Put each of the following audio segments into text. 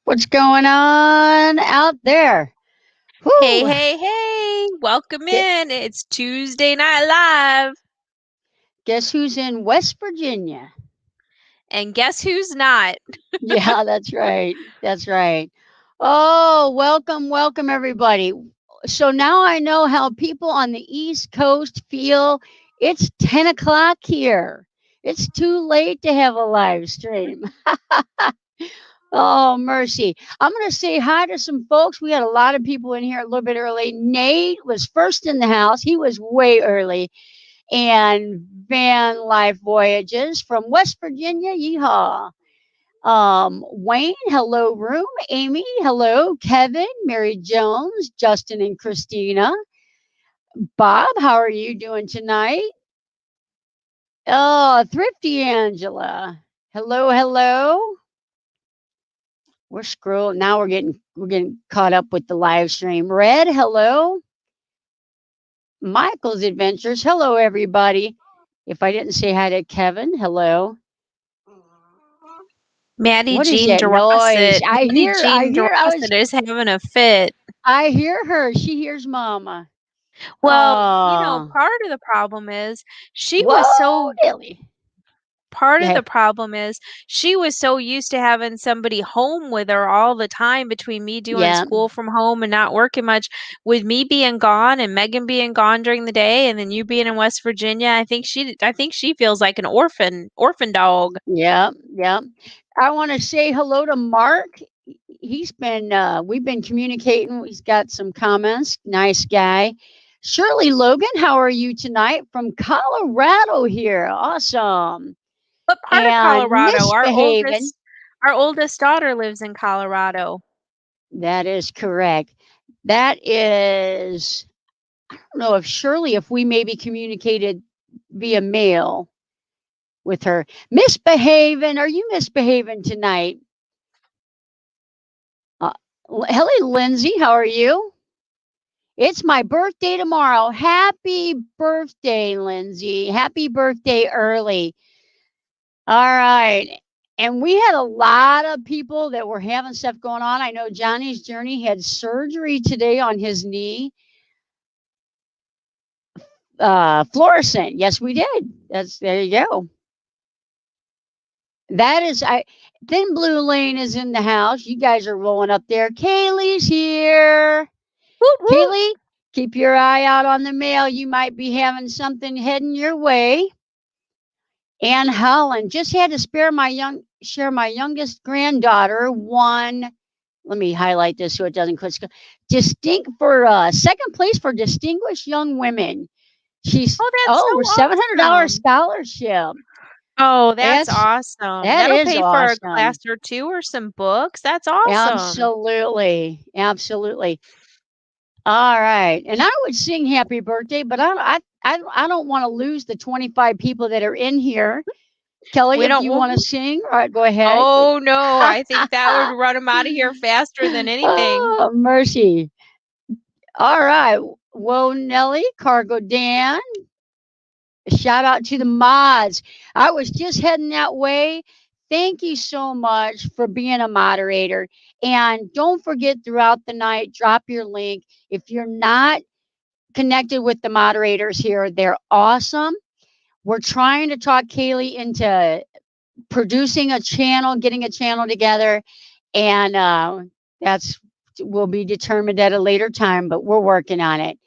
What's going on out there? Hey, Whoo! hey, hey, welcome Gu- in. It's Tuesday Night Live. Guess who's in West Virginia? And guess who's not? Yeah, that's right. That's right. Oh, welcome, everybody. So now I know how people on the East Coast feel. It's 10 o'clock here. It's too late to have a live stream. Oh, mercy. I'm going to say hi to some folks. We had a lot of people in here a little bit early. Nate was first in the house, he was way early. And Van Life Voyages from West Virginia. Yeehaw. Wayne, hello, room. Amy, hello. Kevin, Mary Jones, Justin, and Christina. Bob, how are you doing tonight? Oh, Thrifty Angela. Hello. We're scrolling now. We're getting caught up with the live stream. Red, hello. Michael's Adventures. Hello, everybody. If I didn't say hi to Kevin, hello. Maddie What is Jean that noise? Dorosset. Maddie Jean Dorosset is having a fit. I hear her. She hears mama. Well, Oh, part of the problem is she was whoa, so Dilly. part of Yeah, the problem is she was so used to having somebody home with her all the time between me doing yeah, school from home and not working much, with me being gone and Megan being gone during the day and then you being in West Virginia. I think she feels like an orphan dog. yeah. I want to say hello to Mark. We've been communicating. He's got some comments. Nice guy. Shirley Logan, how are you tonight? From Colorado here. Awesome. What part of And Colorado? misbehaving. Our oldest daughter lives in Colorado. That is correct. That is, I don't know if Shirley, if we maybe communicated via mail with her. Misbehaving. Are you misbehaving tonight? Uh, Hello, Lindsay. How are you? It's my birthday tomorrow. Happy birthday, Lindsay. Happy birthday early. All right. And we had a lot of people that were having stuff going on. I know Johnny's Journey had surgery today on his knee. Fluorescent. Yes, we did. There you go. That is I Thin Blue Lane is in the house. You guys are rolling up there. Kaylee's here. Woot woot. Kaylee, keep your eye out on the mail. You might be having something heading your way. Ann Holland just had to share my youngest granddaughter one. Let me highlight this so it doesn't click. Distinct for second place for distinguished young women. She's Oh, that's so $700 awesome. scholarship. Oh, that's That's awesome. that That'll is pay for a class awesome. or two or some books. That's awesome. Absolutely. All right, and I would sing happy birthday, but I don't want to lose the 25 people that are in here. Kelly, We if don't you w- want to sing, all right, go ahead. Oh no, I think that would run them out of here faster than anything. Oh, mercy. All right. Whoa, Nelly, Cargo Dan. Shout out to the mods. I was just heading that way. Thank you so much for being a moderator. And don't forget throughout the night, drop your link. If you're not connected with the moderators here, they're awesome. We're trying to talk Kaylee into producing a channel, getting a channel together, and that's will be determined at a later time, but we're working on it.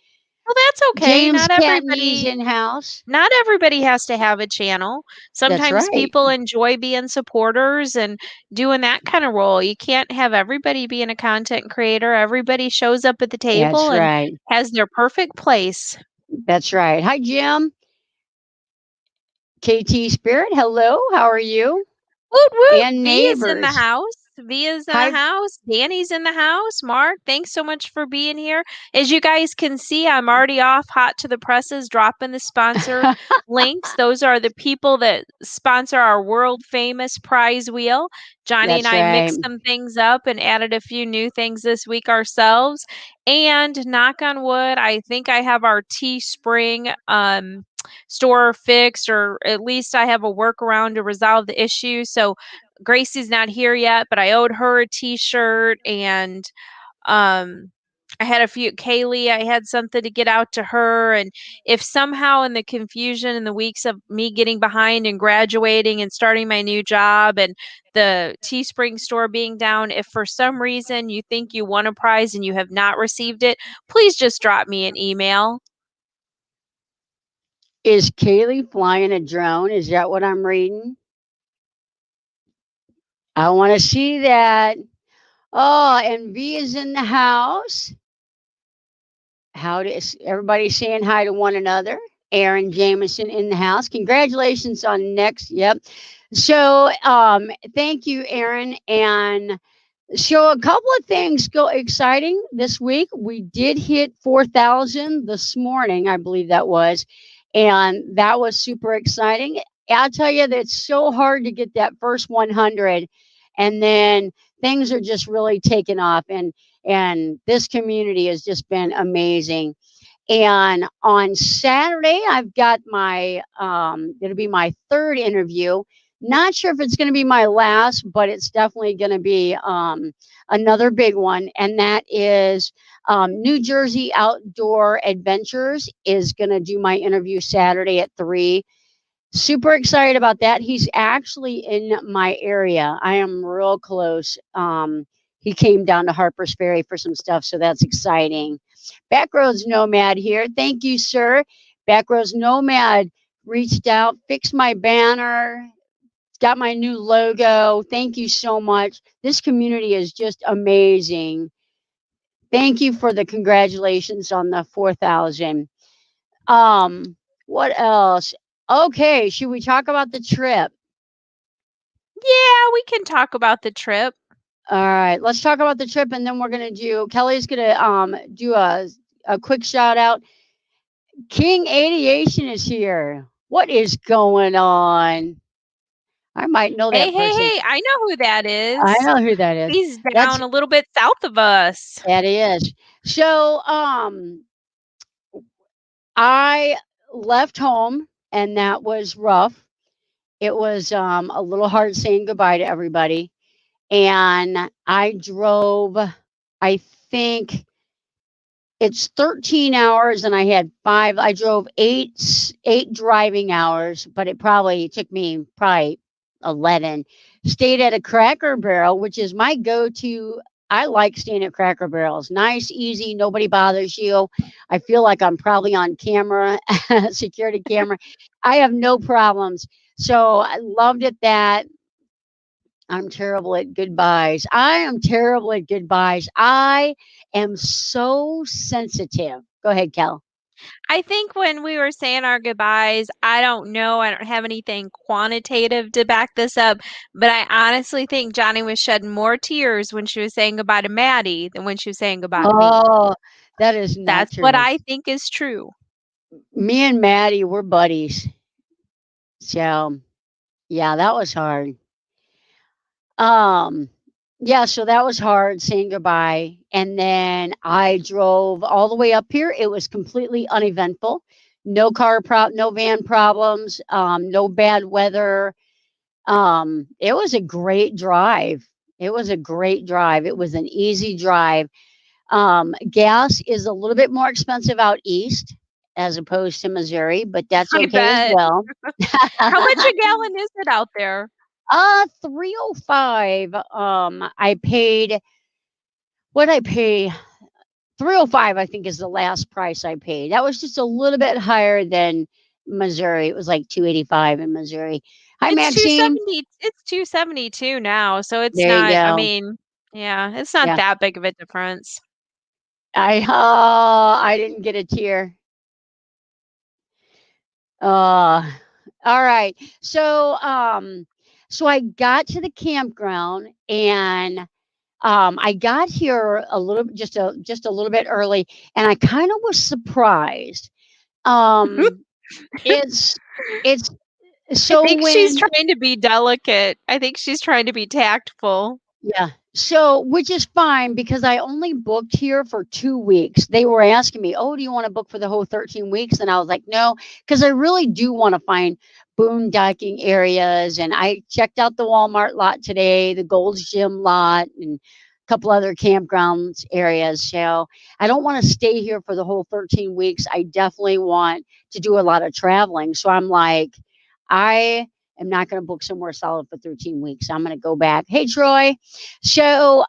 Well, that's okay. James Catney's in house. Not everybody has to have a channel. That's Sometimes right. people enjoy being supporters and doing that kind of role. You can't have everybody being a content creator. Everybody shows up at the table That's and right. has their perfect place. That's right. Hi, Jim. KT Spirit. Hello. How are you? Woot woot! And Via's in the neighbors. house. Via's in the Hi. house. Danny's in the house. Mark, thanks so much for being here. As you guys can see, I'm already off hot to the presses, dropping the sponsor links. Those are the people that sponsor our world famous prize wheel. Johnny and That's I right. mixed some things up and added a few new things this week ourselves. And knock on wood, I think I have our Teespring store fixed, or at least I have a workaround to resolve the issue. So Gracie's not here yet, but I owed her a t-shirt, and um I had a few Kaylee, I had something to get out to her. And if somehow in the confusion in the weeks of me getting behind and graduating and starting my new job and the Teespring store being down, if for some reason you think you won a prize and you have not received it, please just drop me an email. Is Kaylee flying a drone? Is that what I'm reading? I want to see that. Oh, and V is in the house. How is everybody saying hi to one another? Aaron Jameson in the house. Congratulations on next. Yep. So, thank you, Aaron. And so a couple of things go exciting this week. We did hit 4,000 this morning, I believe that was, and that was super exciting. I'll tell you that it's so hard to get that first 100, and then things are just really taking off, and this community has just been amazing. And on Saturday, I've got my it'll be my third interview. Not sure if it's going to be my last, but it's definitely going to be another big one, and that is New Jersey Outdoor Adventures is going to do my interview Saturday at 3. Super excited about that. He's actually in my area. I am real close. He came down to Harper's Ferry for some stuff, so that's exciting. Backroads Nomad here. Thank you, sir. Backroads Nomad reached out, fixed my banner, got my new logo. Thank you so much. This community is just amazing. Thank you for the congratulations on the 4,000. Um, what else? Okay, should we talk about the trip? Yeah, we can talk about the trip. All right, let's talk about the trip, and then we're gonna do. Kelly's gonna do a quick shout out. King Aviation is here. What is going on? I might know Hey, that hey, person. hey, I know who that I is. know who that is. He's That's down a little bit south of us. that is. So I left home, and that was rough. It was a little hard saying goodbye to everybody, and I drove. I think it's 13 hours, and I had 5. I drove 8 driving hours, but it probably took me probably 11. Stayed at a Cracker Barrel, which is my go-to. I like staying at Cracker Barrels. Nice, easy, nobody bothers you. I feel like I'm probably on camera, security camera. I have no problems. So I loved it that I'm terrible at goodbyes. I am terrible at goodbyes. I am so sensitive. Go ahead, Kel. I think when we were saying our goodbyes, I don't know, I don't have anything quantitative to back this up, but I honestly think Johnny was shedding more tears when she was saying goodbye to Maddie than when she was saying goodbye to me. Oh, that is not That's what true. I think is true. Me and Maddie were buddies. So, yeah, that was hard. Um, yeah, so that was hard saying goodbye. And then I drove all the way up here. It was completely uneventful. No van problems, no bad weather. It was a great drive. It was a great drive. It was an easy drive. Gas is a little bit more expensive out east as opposed to Missouri, but that's I okay as bet. well. How much a gallon is it out there? 305. I paid what I pay 305, I think is the last price I paid. That was just a little bit higher than Missouri. It was like 285 in Missouri. Hi It's Maxine. 270. It's 272 now, so it's There you not, I go. mean, yeah, it's not Yeah. that big of a difference. I didn't get a tear. Uh, all right. So I got to the campground, and I got here a little just a little bit early, and I kind of was surprised. Um, it's it's I so think she's when trying to be delicate. I think she's trying to be tactful. Yeah. So, which is fine because I only booked here for 2 weeks. They were asking me, "Oh, do you want to book for the whole 13 weeks?" And I was like, "No," because I really do want to find boondocking areas. And I checked out the Walmart lot today, the Gold's Gym lot, and a couple other campgrounds areas. So I don't want to stay here for the whole 13 weeks. I definitely want to do a lot of traveling. So I'm like, I am not going to book somewhere solid for 13 weeks. I'm going to go back. Hey, Troy. So,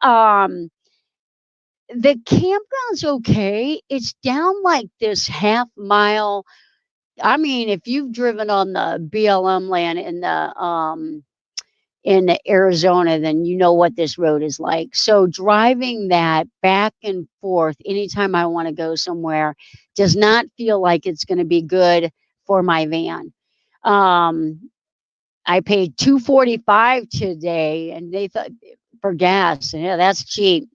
the campground's okay. It's down like this half mile. I mean, if you've driven on the BLM land in the Arizona, then you know what this road is like. So driving that back and forth anytime I want to go somewhere does not feel like it's going to be good for my van. Um, I paid 245 today, and they thought for gas. Yeah, that's cheap.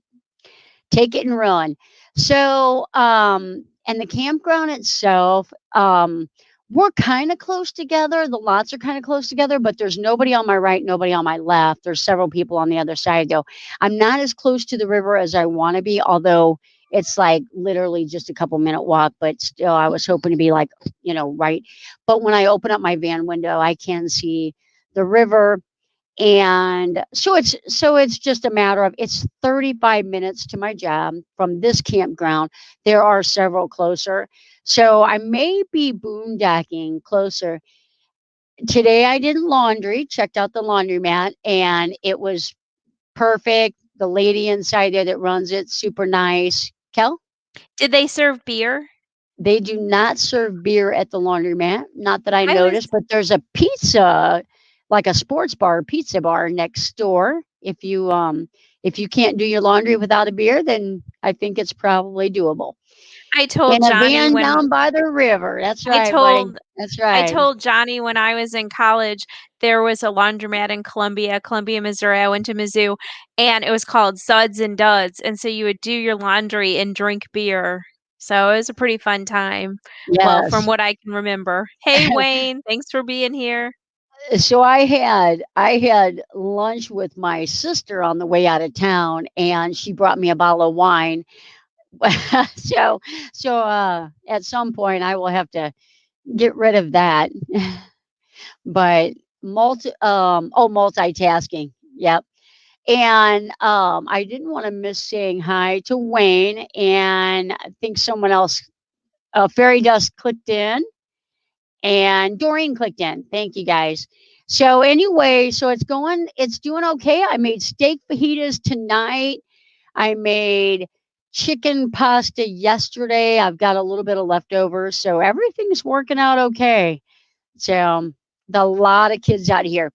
Take it and run. So, and the campground itself, we're kind of close together. The lots are kind of close together, but there's nobody on my right, nobody on my left. There's several people on the other side, though. I'm not as close to the river as I want to be, although it's like literally just a couple minute walk, but still, I was hoping to be like, right. But when I open up my van window, I can see the river, and so it's just a matter of it's 35 minutes to my job from this campground. There are several closer. So I may be boondocking closer. Today I did laundry, checked out the laundromat, and it was perfect. The lady inside there that runs it, super nice. Kel? Did they serve beer? They do not serve beer at the laundromat, not that I I was noticed, but there's a pizza, like a sports bar, pizza bar next door. If you can't do your laundry without a beer, then I think it's probably doable. I told In a Johnny van when down by the river. That's I right, buddy. told That's I right. told Johnny when I was in college, there was a laundromat in Columbia, Missouri. I went to Mizzou, and it was called Suds and Duds, and so you would do your laundry and drink beer. So it was a pretty fun time. Well, from Yes. what I can remember. Hey, Wayne, thanks for being here. So I had lunch with my sister on the way out of town, and she brought me a bottle of wine. so so at some point I will have to get rid of that. But multitasking. Yep. And I didn't want to miss saying hi to Wayne, and I think someone else, Fairy Dust clicked in, and Doreen clicked in. Thank you guys. So anyway, so it's doing okay. I made steak fajitas tonight. I made chicken pasta yesterday. I've got a little bit of leftovers, so everything's working out okay. So a lot of kids out here.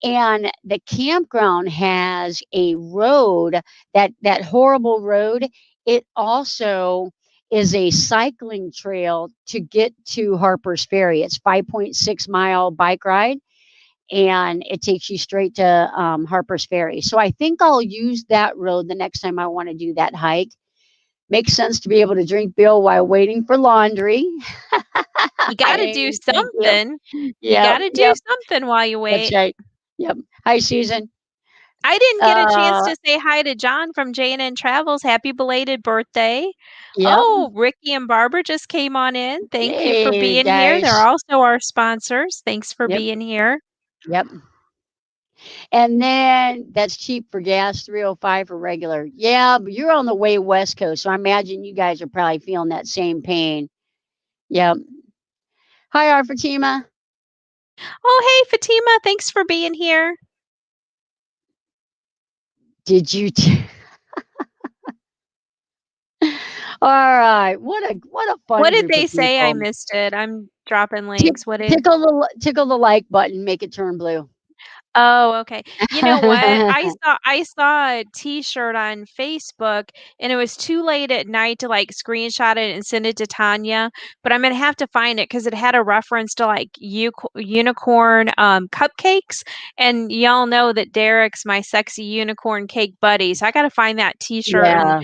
And the campground has a road, that horrible road. It also is a cycling trail to get to Harper's Ferry. It's 5.6 mile bike ride, and it takes you straight to Harper's Ferry. So I think I'll use that road the next time I want to do that hike. Makes sense to be able to drink beer while waiting for laundry. You gotta do Thank you. something. You Yep, gotta do yep, something while you that's wait. right. Yep. Hi, Susan. I didn't get a chance Uh, to say hi to John from J&N Travels. Happy belated birthday. yep. Oh, Ricky and Barbara just came on in. Thank you for Hey, being here. They're guys. also our sponsors. Thanks for Yep, being here. yep. And then that's cheap for gas, 305 for regular. Yeah, but you're on the way West Coast, so I imagine you guys are probably feeling that same pain. Yep. Hi, our Fatima. Oh, hey, Fatima. Thanks for being here. Did you? All right. What a What fun did group they of say? I people. missed it. I'm dropping Tick, links. What did tickle the like button, make it turn blue. Oh, okay. You know what? I saw a T-shirt on Facebook, and it was too late at night to like screenshot it and send it to Tanya, but I'm gonna have to find it because it had a reference to like unicorn cupcakes, and y'all know that Derek's my sexy unicorn cake buddy, so I gotta find that T-shirt and Yeah.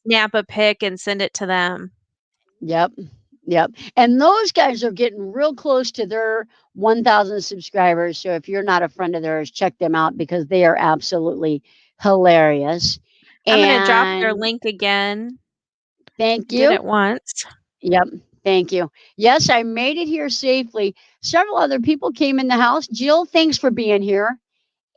snap a pic and send it to them. Yep. Yep. And those guys are getting real close to their 1,000 subscribers. So if you're not a friend of theirs, check them out because they are absolutely hilarious. I'm gonna drop their And link again. thank I did you. it once. Yep. Thank you. Yes, I made it here safely. Several other people came in the house. Jill, thanks for being here.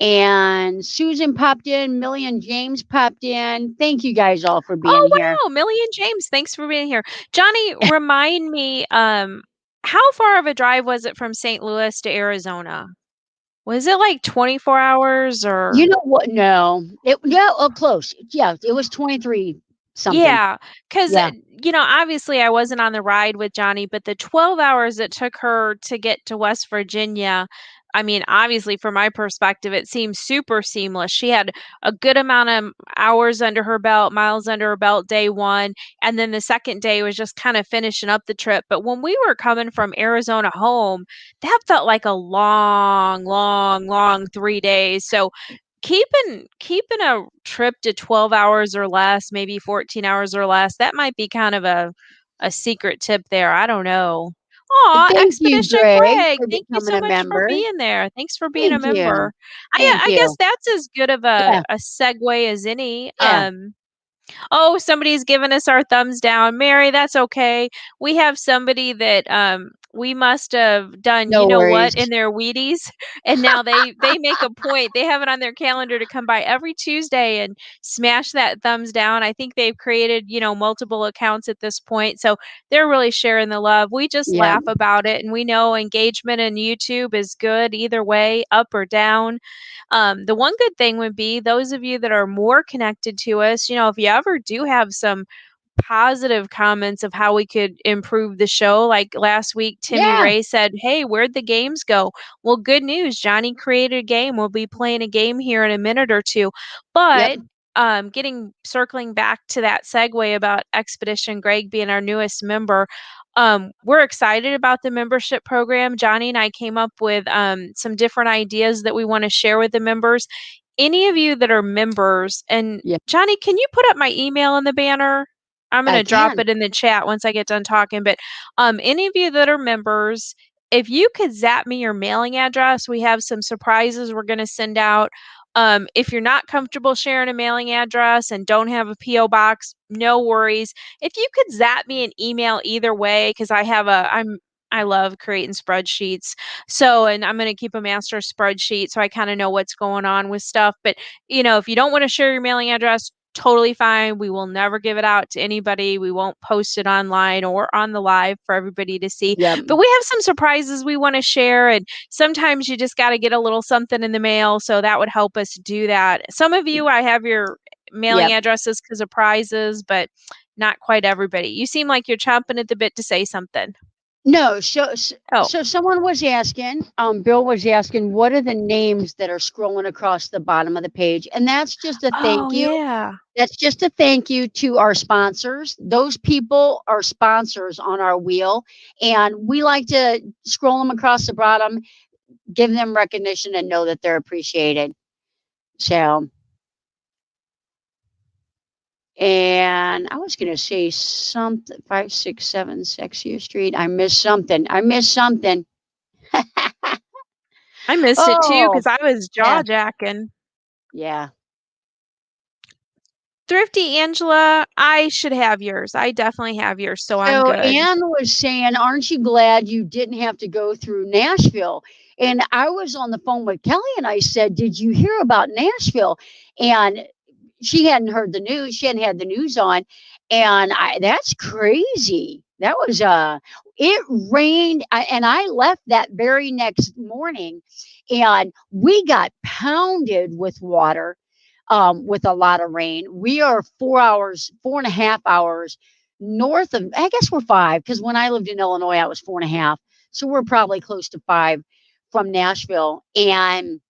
And Susan popped in. Millie and James popped in. Thank you guys all for being Oh, here. wow, Millie and James, thanks for being here. Johnny, remind me, how far of a drive was it from St. Louis to Arizona? Was it like 24 hours You or? know what? No. Yeah, oh, close. Yeah, it was 23 something. Yeah, 'cause, Yeah. obviously I wasn't on the ride with Johnny, but the 12 hours it took her to get to West Virginia, I mean, obviously from my perspective, it seemed super seamless. She had a good amount of hours under her belt, miles under her belt day 1, and then the second day was just kind of finishing up the trip. But when we were coming from Arizona home, that felt like a long, long, long 3 days. So keeping a trip to 12 hours or less, maybe 14 hours or less, that might be kind of a secret tip there. I don't know. Aw, Thank you, Expedition Greg, Greg, for thank you becoming so a much for member. being there. Thanks for being a Thank you. member. I Thank I guess you. that's as good of Yeah. a segue as any. Yeah. Oh, somebody's given us our thumbs down. Mary, that's okay. We have somebody that we must have done, you No know what, worries. in their Wheaties, and now they make a point. They have it on their calendar to come by every Tuesday and smash that thumbs down. I think they've created, multiple accounts at this point. So they're really sharing the love. We just Yeah. laugh about it and we know engagement in YouTube is good either way, up or down. The one good thing would be those of you that are more connected to us, if you ever do have some positive comments of how we could improve the show. Like last week, Timmy Yeah. Ray said, "Hey, where'd the games go?" Well, good news. Johnny created a game. We'll be playing a game here in a minute or two. Yep. But getting circling back to that segue about Expedition Greg being our newest member, we're excited about the membership program. Johnny and I came up with some different ideas that we want to share with the members. Any of you that are members, and Yeah. Johnny, can you put up my email in the banner? I'm I gonna drop can. it in the chat once I get done talking. But any of you that are members, if you could zap me your mailing address, we have some surprises we're gonna send out. If you're not comfortable sharing a mailing address and don't have a PO box, no worries. If you could zap me an email either way, because I love creating spreadsheets. So, and I'm going to keep a master spreadsheet so I kind of know what's going on with stuff. But, if you don't want to share your mailing address, totally fine. We will never give it out to anybody. We won't post it online or on the live for everybody to see. Yep. But we have some surprises we want to share. And sometimes you just got to get a little something in the mail. So that would help us do that. Some of you, I have your mailing Yep. addresses because of prizes, but not quite everybody. You seem like you're chomping at the bit to say something. No, so Oh, someone was asking, Bill was asking, what are the names that are scrolling across the bottom of the page? And that's just a oh thank you. yeah. That's just a thank you to our sponsors. Those people are sponsors on our wheel, and we like to scroll them across the bottom, give them recognition, and know that they're appreciated. So, and I was going to say something 567 Sexier Street. I missed something. I missed something. I missed it too Oh, because I was yeah. jaw jacking. Yeah. Thrifty Angela, I should have yours. I definitely have yours, so I'm So good. Anne was saying, "Aren't you glad you didn't have to go through Nashville?" And I was on the phone with Kelly and I said, "Did you hear about Nashville?" And she hadn't heard the news. She hadn't had the news on. And that's crazy. That was it rained and I left that very next morning and we got pounded with water with a lot of rain. We are 4 hours, 4.5 hours north of, I guess we're five, because when I lived in Illinois, I was 4.5. So we're probably close to five from Nashville. And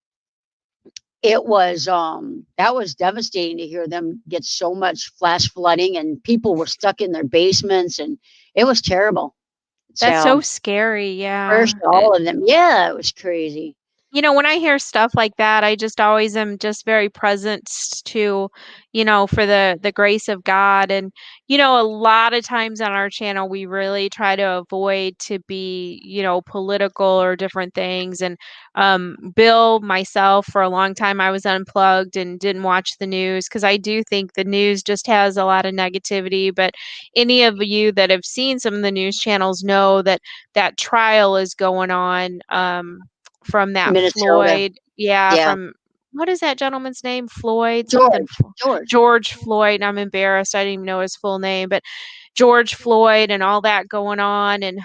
it was that was devastating to hear them get so much flash flooding and people were stuck in their basements and it was terrible. That's so So scary, first yeah. all of them. Yeah, it was crazy. When I hear stuff like that, I just always am just very present to, for the grace of God. And, a lot of times on our channel, we really try to avoid to be, political or different things. And Bill, myself, for a long time, I was unplugged and didn't watch the news because I do think the news just has a lot of negativity. But any of you that have seen some of the news channels know that that trial is going on. From that Minnesota. Floyd, yeah, Yeah. from what is that gentleman's name? Floyd, something, George. George. George Floyd. I'm embarrassed. I didn't even know his full name, but George Floyd and all that going on. And,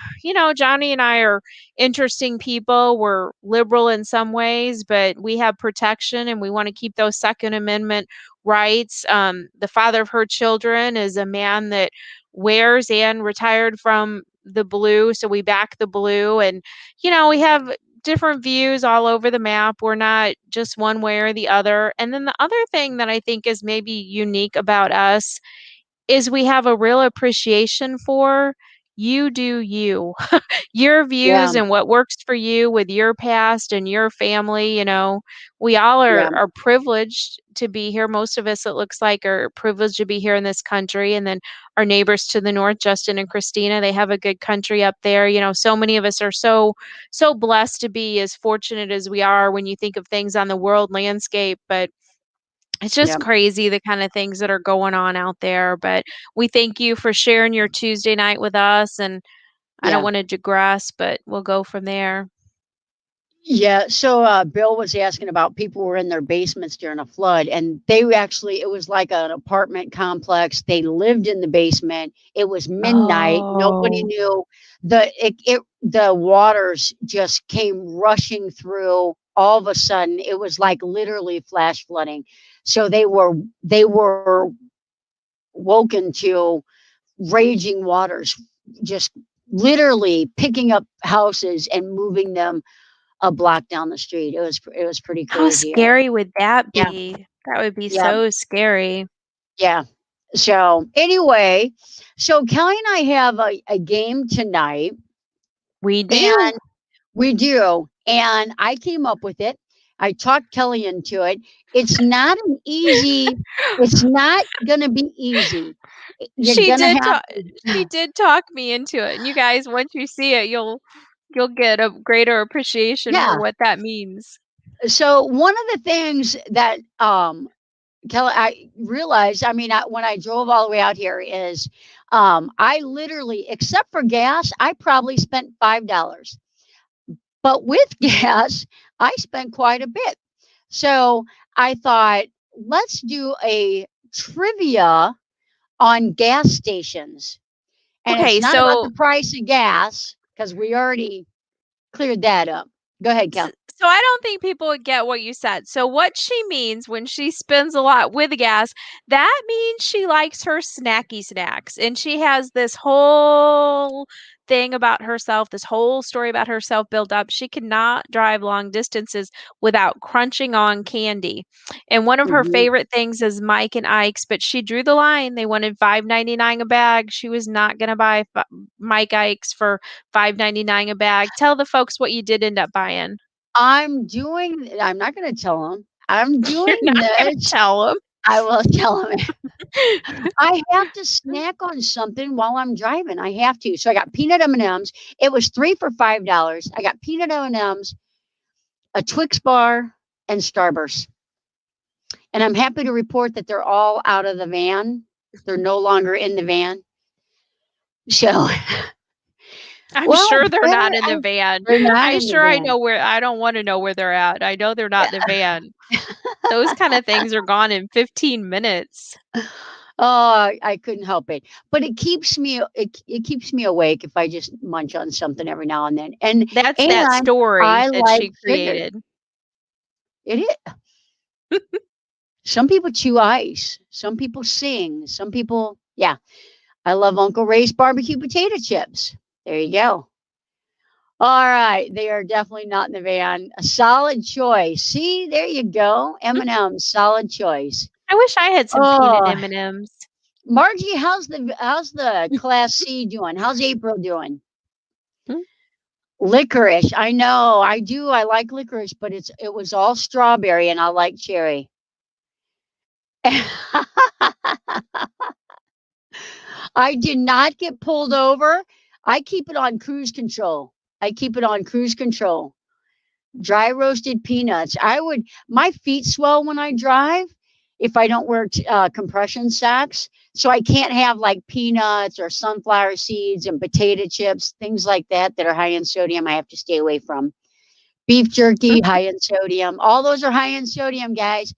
Johnny and I are interesting people. We're liberal in some ways, but we have protection and we want to keep those Second Amendment rights. The father of her children is a man that wears and retired from the blue. So we back the blue. And, we have different views all over the map. We're not just one way or the other. And then the other thing that I think is maybe unique about us is we have a real appreciation for you do you. Your Yeah. views and what works for you with your past and your family, we all are Yeah. are privileged to be here. Most of us, it looks like, are privileged to be here in this country. And then our neighbors to the north, Justin and Christina, they have a good country up there. So many of us are so blessed to be as fortunate as we are when you think of things on the world landscape. But it's just Yeah. crazy the kind of things that are going on out there. But we thank you for sharing your Tuesday night with us. And I don't Yeah. want to digress, but we'll go from there. Yeah, so Bill was asking about people who were in their basements during a flood, and they were actually, it was like an apartment complex. They lived in the basement. It was midnight. Nobody Oh, knew the waters just came rushing through all of a sudden. It was like literally flash flooding. So they were woken to raging waters, just literally picking up houses and moving them a block down the street. It was pretty how crazy. scary would that Yeah, be? That would be yeah, so scary. yeah. So anyway, so Kelly and I have a game tonight, We do. and we do, and I came up with it. I talked Kelly into it. It's not an easy. It's not gonna be easy. You're She gonna did have talk she to. did talk me into it. And you guys, once you see it, you'll get a greater appreciation for Yeah. what that means. So one of the things that Kelly, I realized, I mean, when I drove all the way out here is, I literally, except for gas, I probably spent $5. But with gas, I spent quite a bit. So I thought, let's do a trivia on gas stations. And it's Okay, not about the so price of gas because we already cleared that up. Go ahead, S Kel. so I don't think people would get what you said. So what she means when she spends a lot with gas, that means she likes her snacky snacks. And she has this whole thing about herself, this whole story about herself built up. She cannot drive long distances without crunching on candy. And one of her Hmm. favorite things is Mike and Ike's, but she drew the line. They wanted 5.99 a bag. She was not going to buy Mike Ike's for 5.99 a bag. Tell the folks what you did end up buying. I'm not going to tell them. I'm You're doing not gonna this. tell them. I will tell them. I have to snack on something while I'm driving. I have to. So I got peanut M&Ms. It was 3 for $5. I got peanut M&Ms, a Twix bar, and Starburst. And I'm happy to report that they're all out of the van. They're no longer in the van. So, I'm well, sure they're better. not in the van. They're not I in the sure I van. know where I don't want to know where they're at. I know they're not in the van. Those kind of things are gone in 15 minutes. Oh, I couldn't help it. But it keeps me awake if I just munch on something every now and then. That's that And story I that like she sugar. created. It is. Some people chew ice. Some people sing. Some people, yeah. I love Uncle Ray's barbecue potato chips. There you go. All right, they are definitely not in the van. A solid choice. See, there you go. M&M, solid choice. I wish I had some peanut Oh, M&Ms. Margie, how's the Class C doing? How's April doing? Licorice. I know. I do. I like licorice, but it was all strawberry and I like cherry. I did not get pulled over. I keep it on cruise control. I keep it on cruise control. Dry roasted peanuts. My feet swell when I drive if I don't wear compression socks. So I can't have like peanuts or sunflower seeds and potato chips, things like that that are high in sodium. I have to stay away from. Beef jerky, high in sodium. All those are high in sodium, guys.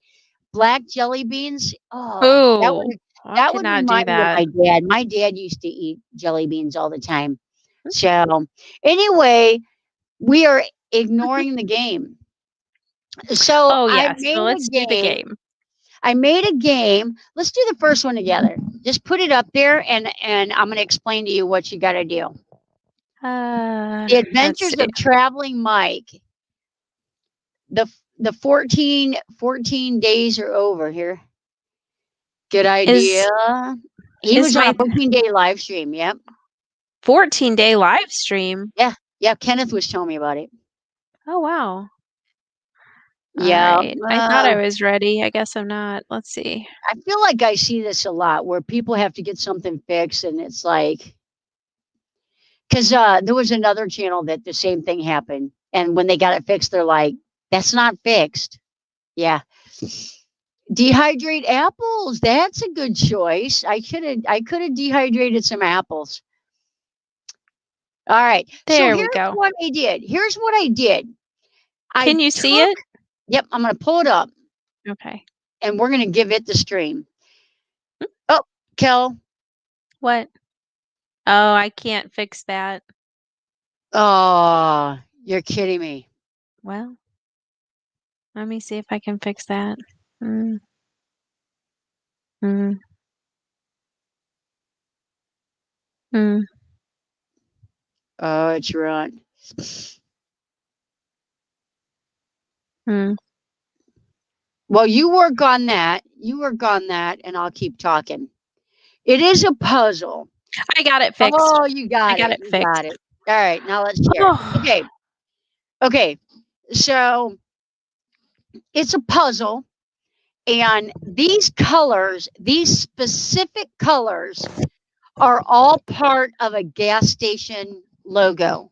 Black jelly beans. Oh, Ooh, I that could would not do remind me of that. my dad. My dad used to eat jelly beans all the time. So anyway, we are ignoring the game. So Oh, I yes. So made a let's do the game. game. I made a game. Let's do the first one together. Just put it up there and I'm going to explain to you what you got to do. The Let's Adventures see. of Traveling Mike. The 14 days are over here. Good idea. Is He is was on a my 14-day live stream. Yep. 14-day live stream? Yeah. Yeah. Kenneth was telling me about it. Oh, wow. All Yeah. right. I thought I was ready. I guess I'm not. Let's see. I feel like I see this a lot where people have to get something fixed and it's like, because there was another channel that the same thing happened. And when they got it fixed, they're like, that's not fixed. Yeah. Dehydrate apples. That's a good choice. I could have dehydrated some apples. All right. So There we here's go. what I did. Here's what I did. I Can you see took, it? yep, I'm going to pull it up Okay. and we're going to give it the stream. Hmm, Oh, Kel. what? Oh, I can't fix that. Oh, you're kidding me. Well, let me see if I can fix that. Mm, mm, mm. Oh, it's right. Mm. Well, you work on that. You work on that, and I'll keep talking. It is a puzzle. I got it fixed. Oh, you I got got it. it You got fixed. it. All right, now let's share it. Oh, Okay. Okay. So it's a puzzle, and these colors, these specific colors, are all part of a gas station logo.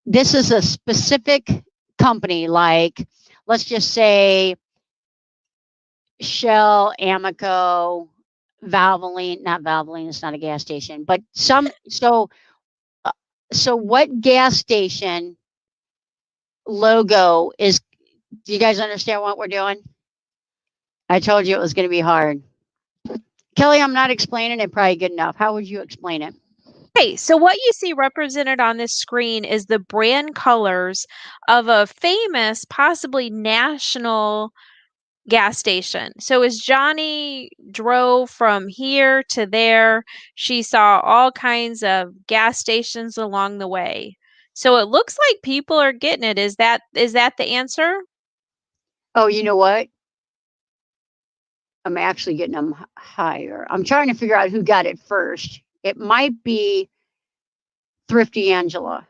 This is a specific company, like let's just say Shell, Amoco, Valvoline, not Valvoline, it's not a gas station, but uh, so what gas station logo is, do you guys understand what we're doing? I told you it was going to be hard. Kelly, I'm not explaining it probably good enough. How would you explain it? okay. So what you see represented on this screen is the brand colors of a famous, possibly national gas station. So as Johnny drove from here to there, she saw all kinds of gas stations along the way. So it looks like people are getting it. Is that the answer? Oh, you know what? I'm actually getting them higher. I'm trying to figure out who got it first. It might be Thrifty Angela.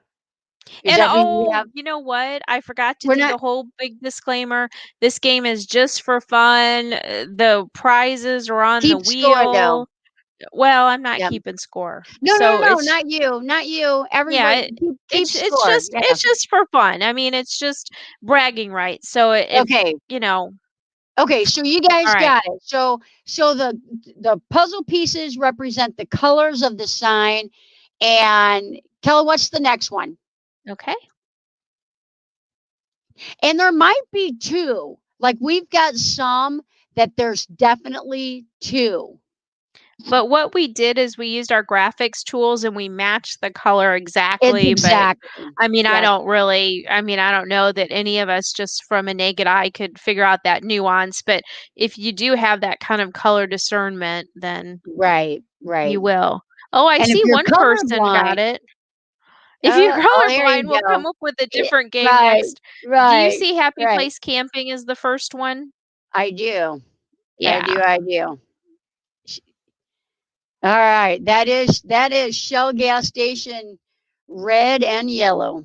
Is And that who we oh, have? you know what? I forgot to We're do not the whole big disclaimer. This game is just for fun. The prizes are on the keep score though. wheel. Well, I'm not Yeah. keeping score. No, no, So no, it's not you, not you. yeah, Everybody, keep it's score. just Yeah. it's just for fun. I mean, it's just bragging rights. So if, Okay. you know, Okay. So you all guys right. got it. So the puzzle pieces represent the colors of the sign. And Kelly, what's the next one? Okay. And there might be two. Like we've got some that there's definitely two. But what we did is we used our graphics tools and we matched the color It's exactly. But exactly. I mean, Yes. I mean, I don't know that any of us just from a naked eye could figure out that nuance. But if you do have that kind of color discernment, then Right. Right. you will. Oh, I And if see you're one person colorblind, got it. If you're oh, there you colorblind, we'll go. come up with a different game Right. next. Do you Right. see Happy Right. Place Camping as the first one? I do. I Yeah. do. I do. All right. That is Shell gas station red and yellow.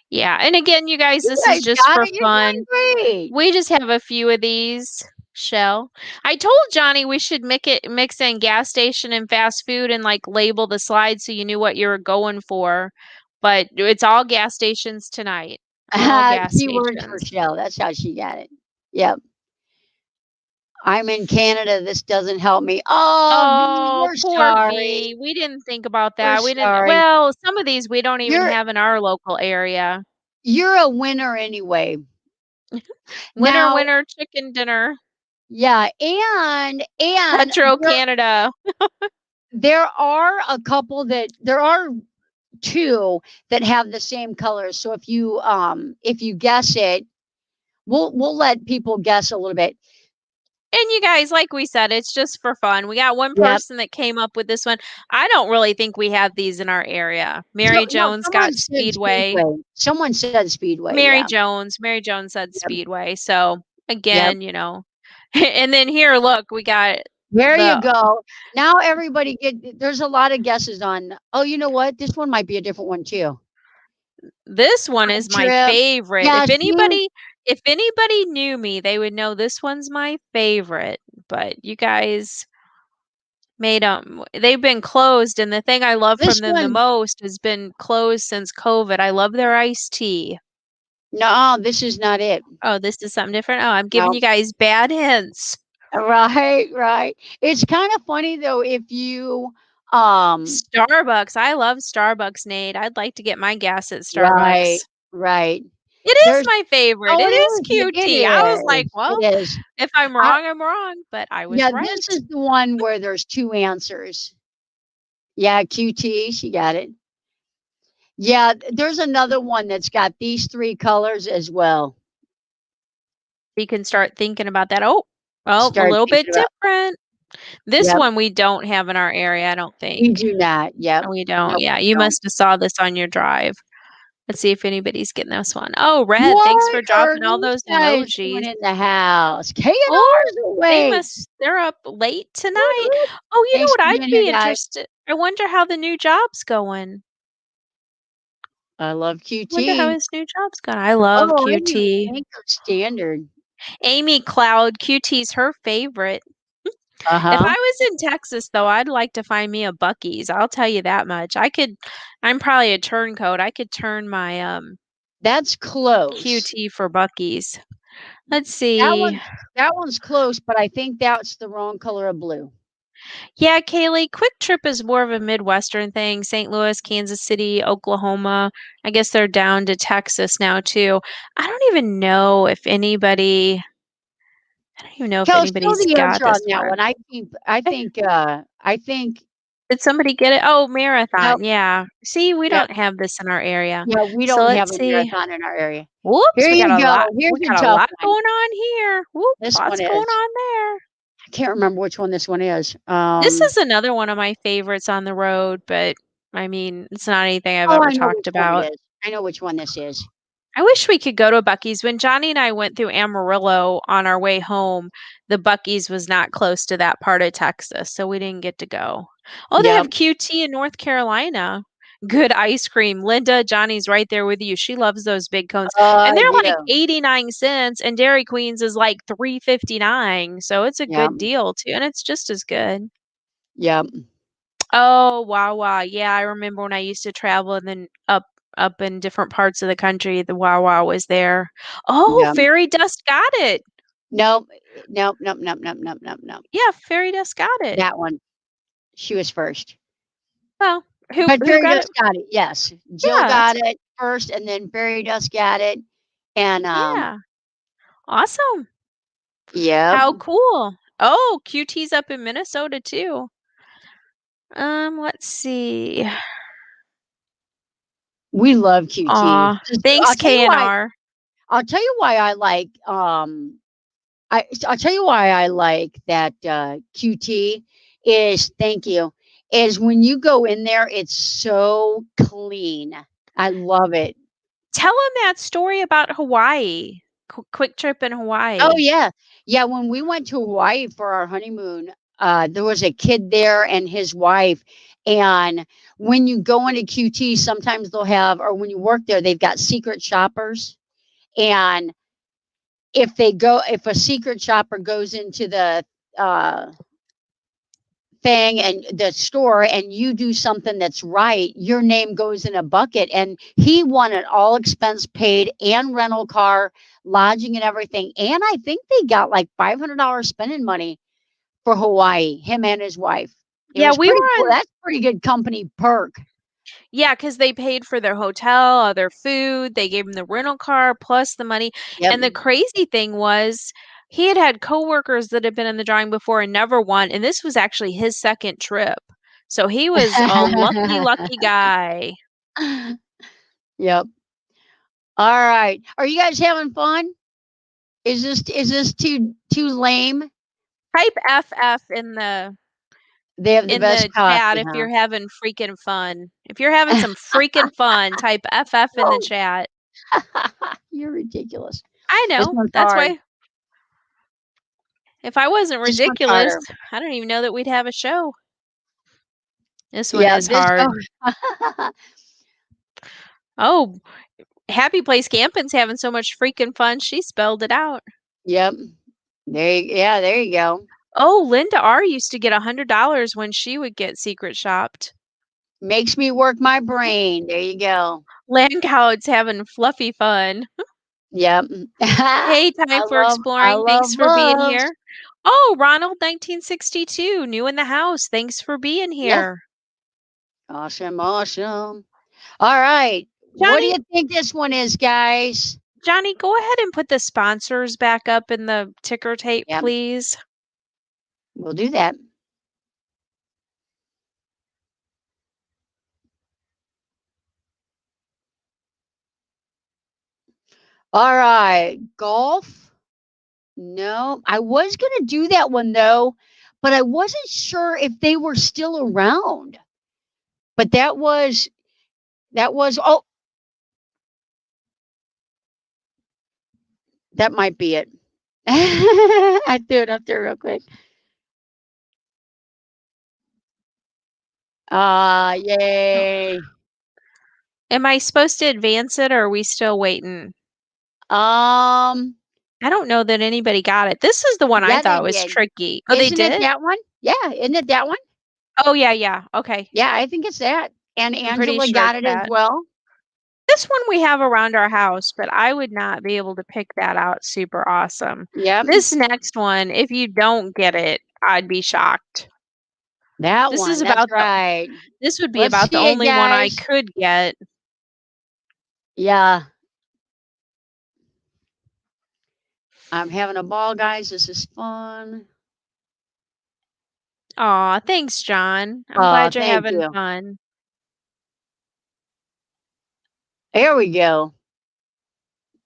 Yeah, and again, you guys, You this is guys just got for it. You're fun. doing great. We just have a few of these. Shell. I told Johnny we should mix in gas station and fast food and like label the slides so you knew what you were going for. But it's all gas stations tonight. All gas Keywords for stations. shell. That's how she got it. Yep. I'm in Canada. This doesn't help me. Oh, V, Oh, we're poor sorry. V. We didn't think about We're that. We didn't. sorry. Well, some of these we don't even You're have in our local area. you're a winner anyway. Winner, Now, winner, chicken dinner. yeah, and Petro there Canada. there are a couple that there are two that have the same colors. So if you guess it, we'll let people guess a little bit. And you guys, like we said, it's just for fun. We got one Yep. person that came up with this one. I don't really think we have these in our area. Mary No, Jones got someone said Speedway. Speedway. Someone said Speedway, yeah. Mary Jones said Yep, Speedway. So yep. again, and then here, look, we got There you the go. Now everybody there's a lot of guesses on, oh, you know what? This one might be a different one too. this one is my Trip. favorite. Yeah, see? If anybody knew me, they would know this one's my favorite. But you guys made them. They've been closed, and the thing I love This from them the one, most has been closed since COVID. I love their iced tea. no, this is not it. Oh, this is something different. Oh, I'm giving No. you guys bad hints. Right, right. It's kind of funny though if um Starbucks. I love Starbucks, Nate. I'd like to get my gas at right, Starbucks. right. It is There's my favorite. oh, It it is is. It QT. I was like, is. well, It is. if I'm I wrong, I'm wrong, but I was Yeah, this right. is the one where there's two answers. Yeah, QT, she got it. Yeah, there's another one that's got these three colors as well. You can start thinking about that. Oh, well, a Start little bit thinking about. different. This Yep, one we don't have in our area, I don't think. we do not. Yep. We don't. Nope, Yeah, we you don't. must have saw this on your drive. Let's see if anybody's getting this one. Oh, Red, thanks What for are dropping all these those guys emojis. doing in the house? K&R's Oh, awake. they're up late Whoop, tonight. whoop. Oh, you know Thanks what? for I'd being here, be guys. interested. I wonder how the new job's going. I love Wonder how QT. his new job's going. I love Oh, I use QT. Anchor Standard. Amy Cloud, QT's her favorite. If I Uh-huh. was in Texas, though, I'd like to find me a Bucky's. I'll tell you that much. I'm probably a turncoat. I could turn my That's close. QT for Bucky's. Let's That see. one that one's close, but I think that's the wrong color of blue. Yeah, Kaylee, Quick Trip is more of a Midwestern thing. St. Louis, Kansas City, Oklahoma. I guess they're down to Texas now too. I don't even know if anybody, I don't even know if Kels, throw anybody's the got answer on this that one. one. Eh, I think Did somebody get it? Oh, nope, marathon. Yeah. See, we yep. don't have this in our area. Yeah, we So don't have let's a see. marathon in our area. Whoops, Here we got you a go. lot. Here's We a got a tough lot one. going on here. Whoop, This one lots going is. on there. I can't remember which one this one is. This is another one of my favorites on the road, but I mean, it's not anything I've Oh, ever I know talked which one it about. is. I know which one this is. I wish we could go to a Bucky's. When Johnny and I went through Amarillo on our way home, the Bucky's was not close to that part of Texas, so we didn't get to go. Oh, they Yep. have QT in North Carolina. Good ice cream. Linda, Johnny's right there with you. She loves those big cones. And they're like Yeah. 89 cents and Dairy Queen's is like 3.59. So it's a Yep. good deal too, and it's just as good. Yep. Oh, Wawa. Yeah, I remember when I used to travel and then up in different parts of the country, the Wawa was there. Oh, Yep. Fairy Dust got it. Nope. Nope. Nope. Nope. Nope. Nope. Nope. Nope. Yeah, Fairy Dust got it. That one. She was first. Well, But who Fairy got it? Dust got it. Yes. Jill Yeah, got that's it first, and then Fairy Dust got it. And yeah. Awesome. yep. How cool. Oh, QT's up in Minnesota too. Let's see. We love QT. Aw, thanks, I'll tell you why. KNR. I'll tell you why I like. I'll tell you why I like that QT is. Thank you. Is when you go in there, it's so clean. I love it. Tell him that story about Hawaii. Quick trip in Oh Hawaii. yeah, yeah. When we went to Hawaii for our honeymoon, there was a kid there and his wife, and when you go into QT, sometimes they'll have, or when you work there, they've got secret shoppers. And if a secret shopper goes into the uh, thing and the store and you do something that's right, your name goes in a bucket. And he won an all expense paid and rental car, lodging and everything. And I think they got like $500 spending money for Hawaii, him and his wife. It Yeah, was we were pretty cool. on. That's pretty good company perk. Yeah, because they paid for their hotel, their food, they gave him the rental car plus the money. Yep. And the crazy thing was, he had had coworkers that had been in the drawing before and never won, and this was actually his second trip. So he was a lucky, lucky guy. Yep. All right. Are you guys having fun? Is this too lame? Type FF in the They have the best chat coffee, if huh? you're having freaking fun. If you're having some freaking fun, type FF in the Whoa. chat. You're ridiculous. I This know. one's That's hard. why if I wasn't This one's ridiculous, harder. I don't even know that we'd have a show. This one Yeah, is hard. oh. Oh, Happy Place Camping's having so much freaking fun. She spelled it out. Yep. There you go. Oh, Linda R used to get $100 when she would get secret shopped. Makes me work my brain. There you go. Landcow's having fluffy fun. Yep. Hey, time for I exploring. love Thanks for being loves. here. Oh, Ronald 1962, new in the house. Thanks for being Yeah. here. Awesome. Awesome. All right. What do Johnny, you think this one is, guys? Johnny, go ahead and put the sponsors back up in the ticker tape, Yep. please. We'll do that. All right. Golf. No, I was going to do that one though, but I wasn't sure if they were still around. But oh, that might be it. I threw it up there real quick. Yay. Am I supposed to advance it or are we still waiting? Um, I don't know that anybody got it. This is the one I yeah, they thought was did. tricky. Oh, they Isn't it did? that one? Yeah, isn't it that one? Oh, yeah, yeah. Okay. Yeah, I think it's that. And I'm pretty Angela sure got it's it as that. well. This one we have around our house, but I would not be able to pick that out super awesome. Yep, This next one, if you don't get it, I'd be shocked. that This is one. That's about the right. this would be Let's about the see it, only one I guys. could get. Yeah, I'm having a ball, guys. This is fun. Aw, thanks, John. I'm glad you're Thank having you. fun. There we go.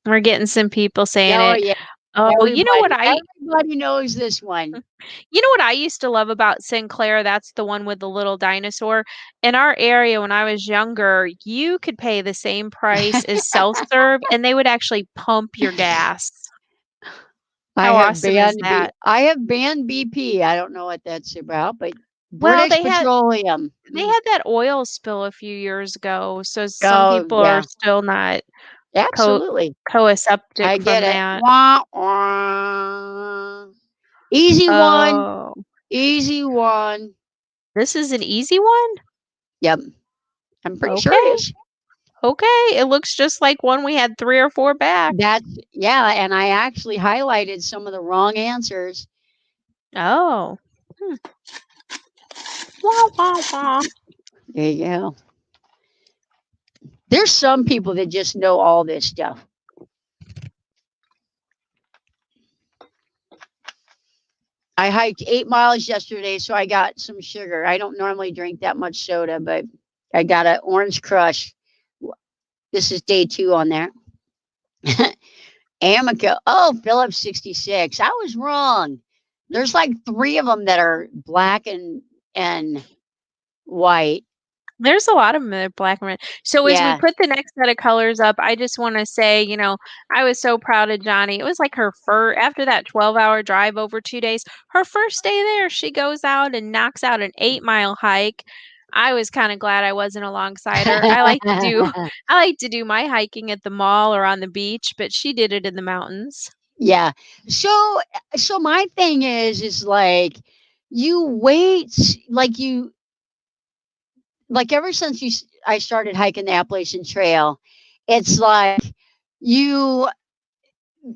We're getting some people saying Oh it. yeah, Oh, everybody knows this one. you know what I used to love about Sinclair? That's the one with the little dinosaur. In our area when I was younger, you could pay the same price as self-serve and they would actually pump your gas. How awesome is that? I have banned BP. I don't know what that's about, but Well, British Petroleum. they had that oil spill a few years ago, so some Oh people are yeah, still not co absolutely. I co-aseptic get from it. that. Wah, wah. Easy one. Oh, Easy one. this is an easy one? Yep. I'm pretty sure it Okay. is. Okay, it looks just like one we had 3 or 4 back. Yeah, and I actually highlighted some of the wrong answers. Oh. Hmm. Wah, wah, wah. There you go. There's some people that just know all this stuff. I hiked 8 miles yesterday, so I got some sugar. I don't normally drink that much soda, but I got an orange crush. This is day 2 on there. Amica. Oh, Phillips 66. I was wrong. There's like 3 of them that are black and white. There's a lot of them that are black and red. So as we Yeah. put the next set of colors up, I just want to say, I was so proud of Johnny. It was like her first, after that 12-hour drive over 2 days, her first day there, she goes out and knocks out an 8-mile hike. I was kinda glad I wasn't alongside her. I like to do I like to do my hiking at the mall or on the beach, but she did it in the mountains. Yeah. So so my thing is like you wait like you like ever since I started hiking the Appalachian Trail, it's like you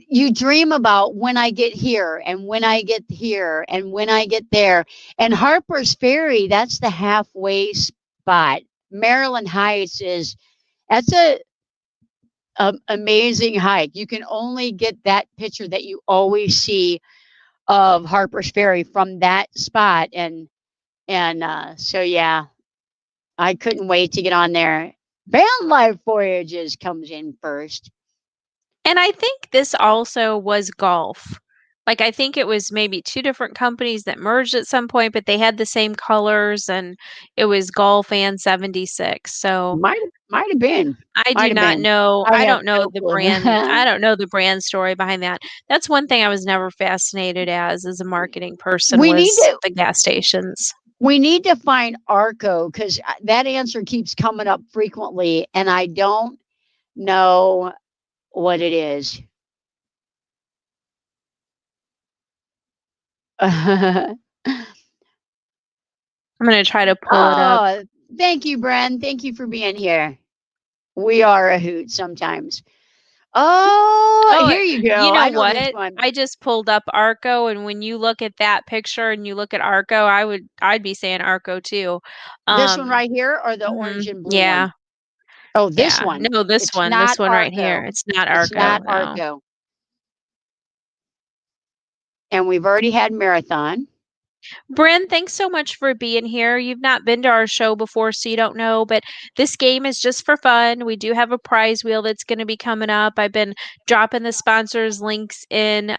you dream about when I get here and when I get here and when I get there. And Harper's Ferry, that's the halfway spot. Maryland Heights is that's a amazing hike. You can only get that picture that you always see of Harper's Ferry from that spot. And so yeah, I couldn't wait to get on there. Van Life Voyages comes in first. And I think this also was golf. Like, I think it was maybe 2 different companies that merged at some point, but they had the same colors, and it was Golf and 76. So, Might have been. I do Might have not been. know I I have don't know no the clue. brand story behind that. That's one thing I was never fascinated as a marketing person we need was to the gas stations. we need to find Arco because that answer keeps coming up frequently, and I don't know what it is. I'm gonna try to pull it up. Oh, thank you, Bren. Thank you for being here. We are a hoot sometimes. Oh, Oh, here you you go. know I know this what? one. I just pulled up Arco, and when you look at that picture and you look at Arco, I'd be saying Arco too. This one Um, right here or the orange mhm, and blue yeah, one? Oh, this yeah. one. No, It's this not one right here. Arco. It's not It's Arco, not no. Arco. And we've already had marathon. Bryn, thanks so much for being here. You've not been to our show before, so you don't know, but this game is just for fun. We do have a prize wheel that's going to be coming up. I've been dropping the sponsors links in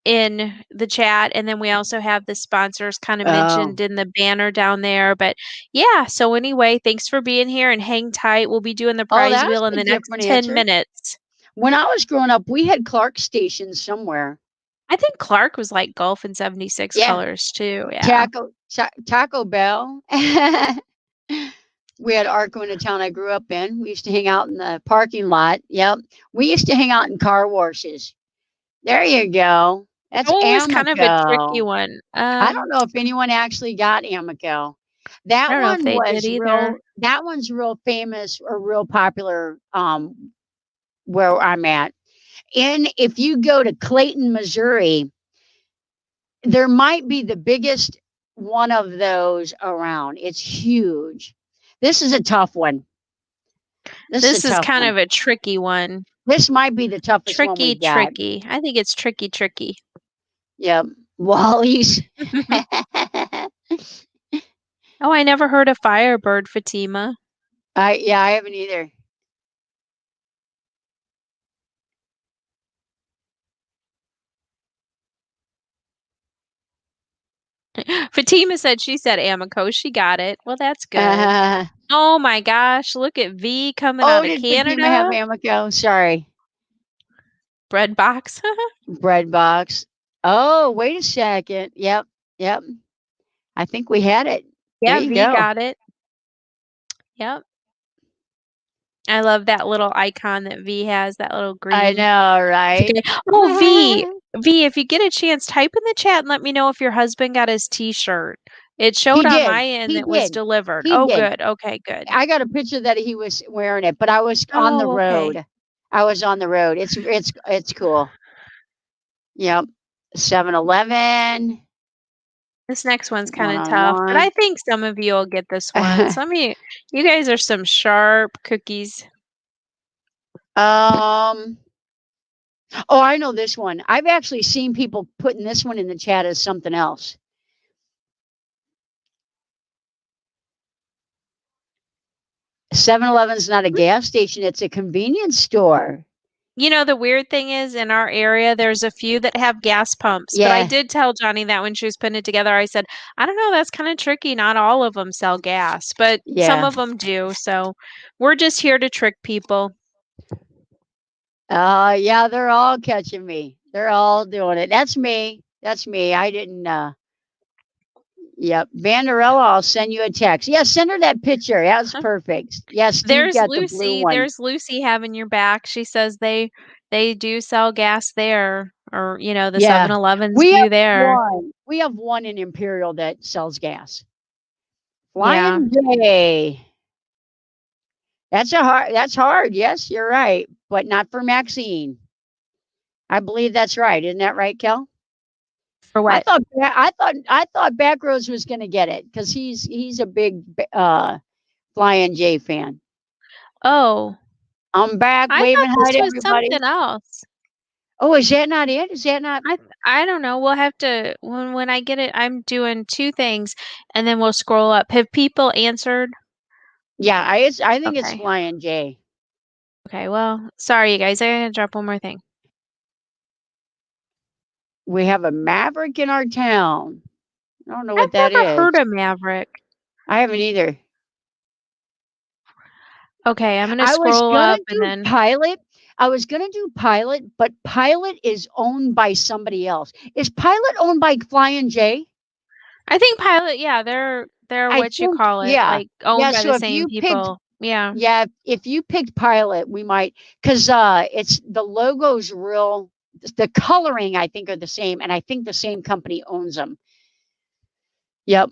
the chat, and then we also have the sponsors kind of Oh, mentioned in the banner down there. But yeah, so anyway, thanks for being here and hang tight. We'll be doing the oh, prize that's wheel in a the next different 10 answer. minutes. When I was growing up, we had Clark stations somewhere. I think Clark was like Golf in 76 Yeah, colors too. Yeah. Taco Bell. We had Arco in the town I grew up in. We used to hang out in the parking lot. Yep. We used to hang out in car washes. There you go. That's Oh, it was kind of a tricky Amico. one. I don't know if anyone actually got Amico. I don't know if they did either. That one's real famous or real popular where I'm at. And if you go to Clayton, Missouri, there might be the biggest one of those around. It's huge. This is a tough one. This is a This is tough kind one. of a tricky one. This might be the toughest one Tricky, we've got. tricky. I think it's tricky, tricky. Yep. Wally's. Oh, I never heard of Firebird, Fatima. I haven't either. Fatima said she said Amico. She got it. Well, that's good. Uh, Oh my gosh, look at V coming oh, out of did Fatima have Canada. Amico? Sorry. Bread box. Bread box. Oh, wait a second. Yep. Yep. I think we had it. There Yeah, you V go. got it. Yep. I love that little icon that V has, that little I green. know, right? Okay. Oh, V, if you get a chance, type in the chat and let me know if your husband got his t-shirt. It He showed on did. my end He that was did. delivered. He Oh, did. good. Okay, good. I got a picture that he was wearing it, but I was on the Oh, okay. road. I was on the road. It's cool. Yep. 7-Eleven, This next one's kind one of on tough, but I one. think some of you will get this one. Some of you guys are some sharp cookies. Oh, I know this one. I've actually seen people putting this one in the chat as something else. 7-Eleven's not a gas station, it's a convenience store. You know, the weird thing is in our area, there's a few that have gas pumps, but I Yeah, did tell Johnny that when she was putting it together, I said, I don't know, that's kind of tricky. Not all of them sell gas, but some yeah. of them do. So we're just here to trick people. Yeah, they're all catching me. They're all doing it. That's me. That's me. I didn't Yep. Vanderella, I'll send you a text. Yeah, send her that picture. That's perfect. Yeah, Steve There's got the blue Lucy. one. There's Lucy having your back. She says they do sell gas there, or the Yeah. 7-Elevens We have do there. one. We have one in Imperial that sells gas. Yeah. Flying J. That's hard. Yes, you're right. But not for Maxine. I believe that's right. Isn't that right, Kel? For I what? thought I thought Backroads was going to get it because he's a big Flying J fan. Oh, I'm back, I waving thought hi this to was everybody. something else. Oh, is that not it? Is that not? I don't know. We'll have to when I get it. I'm doing two things, and then we'll scroll up. Have people answered? Yeah, I think it's Okay. Flying J. Okay. Well, sorry, you guys. I gotta drop one more thing. We have a Maverick in our town. I don't know I've what that never heard is. of Maverick. I haven't either. Okay, I'm gonna I was scroll gonna up and do then Pilot. I was gonna do Pilot, but Pilot is owned by somebody else. Is Pilot owned by Flying J? I think Pilot, yeah, they're I what you think, call it, yeah. like owned Yeah, by so the if same you picked people. Yeah. yeah, if you picked Pilot, we might because it's the logo's real the coloring I think are the same, and I think the same company owns them. Yep.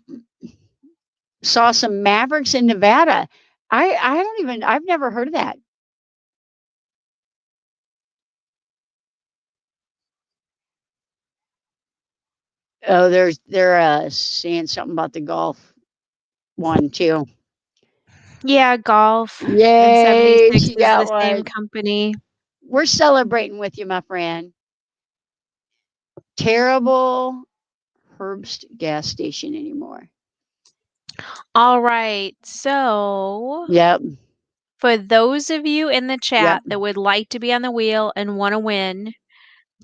Saw some Mavericks in Nevada. I don't even I've never heard of that. Oh, they're saying something about the golf one too. Yeah, Golf and Yay, 76 she is got the same one. company. We're celebrating with you, my friend. Terrible Herbst gas station anymore. All right. So, Yep. for those of you in the Yep. chat that would like to be on the wheel and want to win,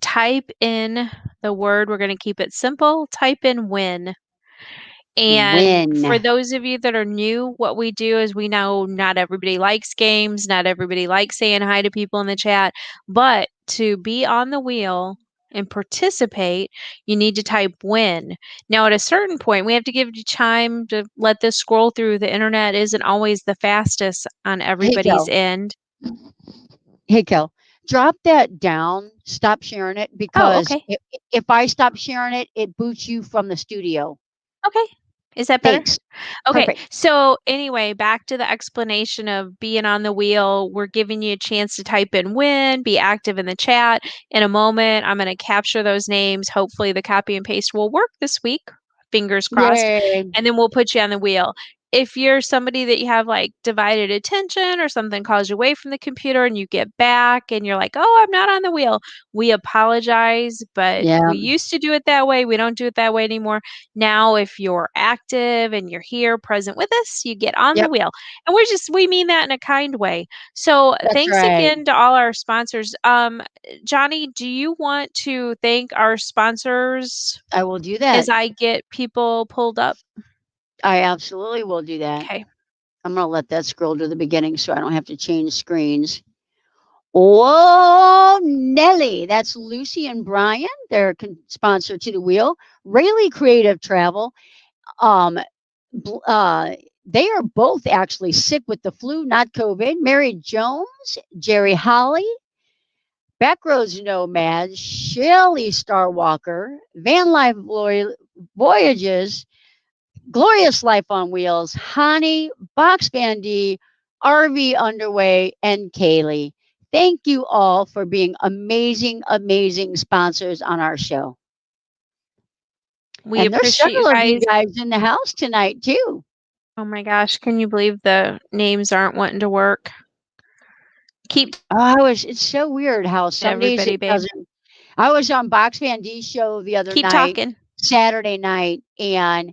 type in the word. We're going to keep it simple. Type in win. And Win. for those of you that are new, what we do is we know not everybody likes games, not everybody likes saying hi to people in the chat, but to be on the wheel and participate, you need to type win. Now, at a certain point, we have to give you time to let this scroll through. The internet isn't always the fastest on Hey, everybody's Kel. end. Hey, Kel. Drop that down. Stop sharing it Oh, because okay. if I stop sharing it, it boots you from the studio. Okay. Is that better? Thanks. Okay, Perfect. so anyway, back to the explanation of being on the wheel. We're giving you a chance to type in win, be active in the chat. In a moment, I'm going to capture those names. Hopefully, the copy and paste will work this week. Fingers crossed. Yay. And then we'll put you on the wheel. If you're somebody that you have like divided attention or something calls you away from the computer and you get back and you're like, oh, I'm not on the wheel, we apologize, but Yeah. we used to do it that way. We don't do it that way anymore. Now, if you're active and you're here present with us, you get on the Yep. wheel. And we mean that in a kind way. So That's thanks right. again to all our sponsors. Johnny, do you want to thank our sponsors I will do as that. I get people pulled up? I absolutely will do that. Okay. I'm going to let that scroll to the beginning so I don't have to change screens. Oh, Nelly. That's Lucy and Brian. They're sponsor to the wheel. Rayleigh Creative Travel. Um, they are both actually sick with the flu, not COVID. Mary Jones, Jerry Holly, Backroads Nomad, Shelly Starwalker, Van Life Voyages, Glorious Life on Wheels, Hani, Box Bandy, RV Underway, and Kaylee. Thank you all for being amazing, amazing sponsors on our show. We And there's appreciate you several of you guys. guys in the house tonight, too. Oh my gosh, can you believe the names aren't wanting to work? Keep It's so weird how to some days everybody, it babe. doesn't. I was on Box Van D's show the other Keep night, talking. Saturday night, and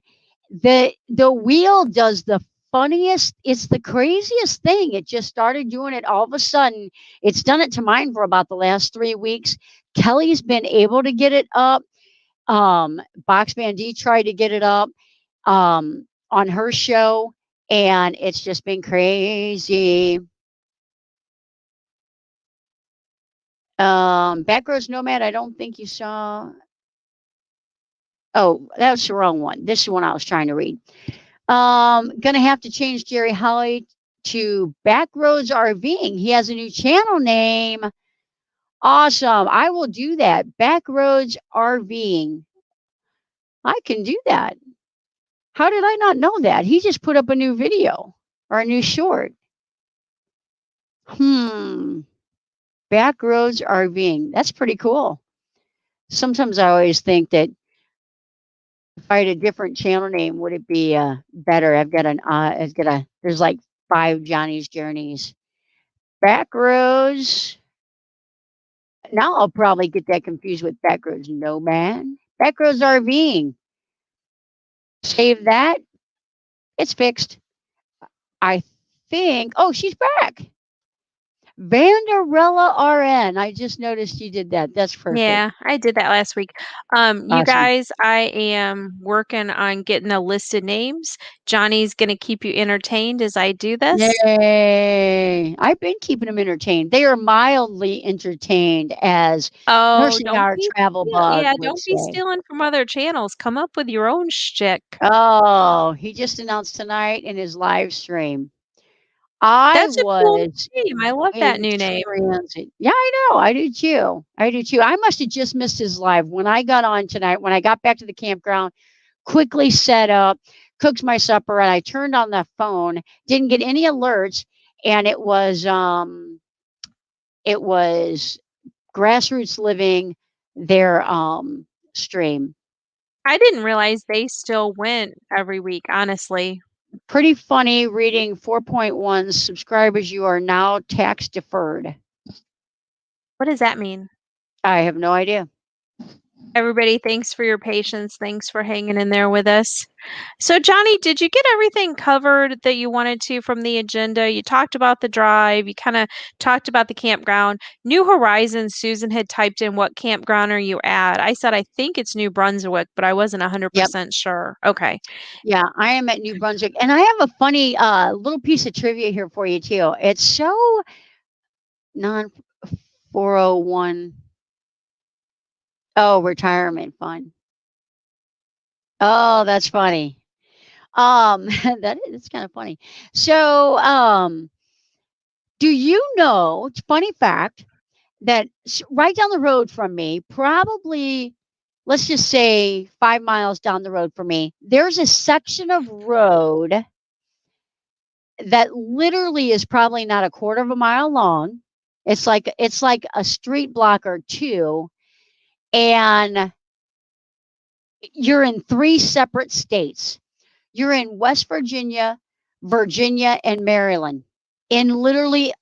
the wheel does the funniest, it's the craziest thing. It just started doing it all of a sudden. It's done it to mine for about the last 3 weeks. Kelly's been able to get it up. Box Van D tried to get it up on her show, and it's just been crazy. Backroads Nomad, I don't think you saw. Oh, that's the wrong one. This is the one I was trying to read. Gonna have to change Jerry Holly to Backroads RVing. He has a new channel name. Awesome. I will do that. Backroads RVing. I can do that. How did I not know that? He just put up a new video or a new short. Hmm. Backroads RVing. That's pretty cool. Sometimes I always think that if I had a different channel name, would it be better? There's like 5 Johnny's Journeys. Backroads. Now I'll probably get that confused with Backroads Nomad. Backroads RVing. Save that. It's fixed. I think. Oh, she's back. Vanderella RN. I just noticed you did that. That's perfect. Yeah, I did that last week. You Awesome. guys, I am working on getting a list of names. Johnny's gonna keep you entertained as I do this. Yay. I've been keeping them entertained. They are mildly entertained, as Oh, Nursing Our Travel Bug yeah, would don't be say. stealing from other channels. Come up with your own shtick. Oh, he just announced tonight in his live stream. I That's a cool was name. I love that in new name. transit. Yeah, I know. I do too. I do too. I must have just missed his live. When I got on tonight, when I got back to the campground, quickly set up, cooked my supper, and I turned on the phone, didn't get any alerts, and it was Grassroots Living, their stream. I didn't realize they still went every week, honestly. Pretty funny reading 4.1 subscribers, you are now tax deferred. What does that mean? I have no idea. Everybody, thanks for your patience. Thanks for hanging in there with us. So, Johnny, did you get everything covered that you wanted to from the agenda? You talked about the drive, you kind of talked about the campground. New Horizons, Susan had typed in what campground are you at? I said, I think it's New Brunswick, but I wasn't Yep. 100% sure. Okay. Yeah, I am at New Brunswick. And I have a funny little piece of trivia here for you, too. It's so non 401. Oh, retirement fund. Oh, that's funny. That's kind of funny. So, do you know, it's a funny fact that right down the road from me, probably, let's just say 5 miles down the road from me, there's a section of road that literally is probably not a quarter of a mile long. It's like a street block or two, and you're in 3 separate states. You're in West Virginia, Virginia, and Maryland. In literally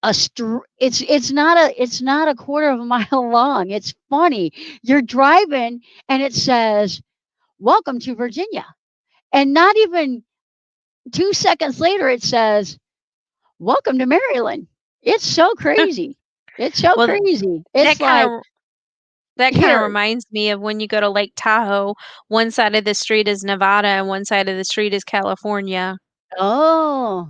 it's not a quarter of a mile long. It's funny. You're driving and it says, "Welcome to Virginia." And not even 2 seconds later it says, "Welcome to Maryland." It's so crazy. It's so Well, crazy. that It's kind like, of that kind of here. reminds me of when you go to Lake Tahoe, one side of the street is Nevada and one side of the street is California. Oh,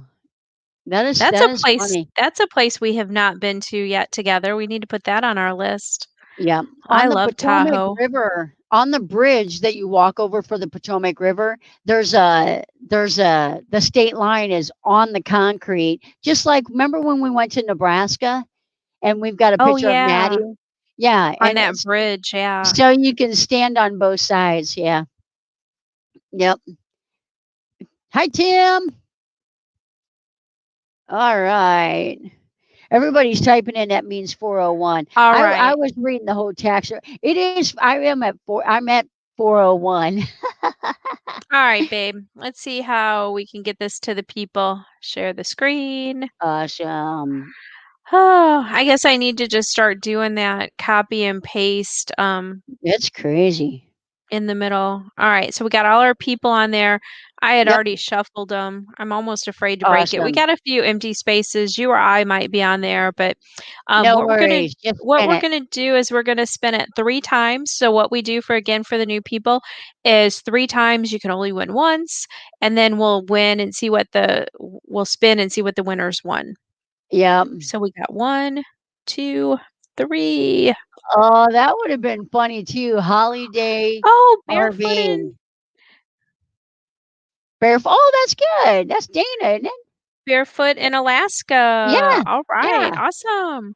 that is funny. That's a place we have not been to yet together. We need to put that on our list. Yeah, I on the love Potomac Tahoe. River, on the bridge that you walk over for the Potomac River, there's a the state line is on the concrete, just like remember when we went to Nebraska and we've got a Oh, picture of yeah, Maddie? Yeah, on and that it's bridge, yeah. so you can stand on both sides. Yeah. Yep. Hi, Tim. All right. Everybody's typing in that means 401. All I right. was reading the whole tax. It is I am at I'm at 401. All right, babe. Let's see how we can get this to the people. Share the screen. Awesome. Oh, I guess I need to just start doing that copy and paste It's crazy. in the middle. All right, so we got all our people on there. I had Yep. already shuffled them. I'm almost afraid to break it. We Awesome. got a few empty spaces. You or I might be on there, but No worries. Just what spin we're it. gonna do is we're gonna spin it 3 times. So what we do for again for the new people is 3 times. You can only win once, and then we'll spin and see what the winners won. Yep. So we got one, two. 3. Oh, that would have been funny too. Holiday Oh, barefoot in RVing. Barefoot. Oh, that's good. That's Dana, isn't it? barefoot in Alaska. Yeah. All right, Yeah. awesome.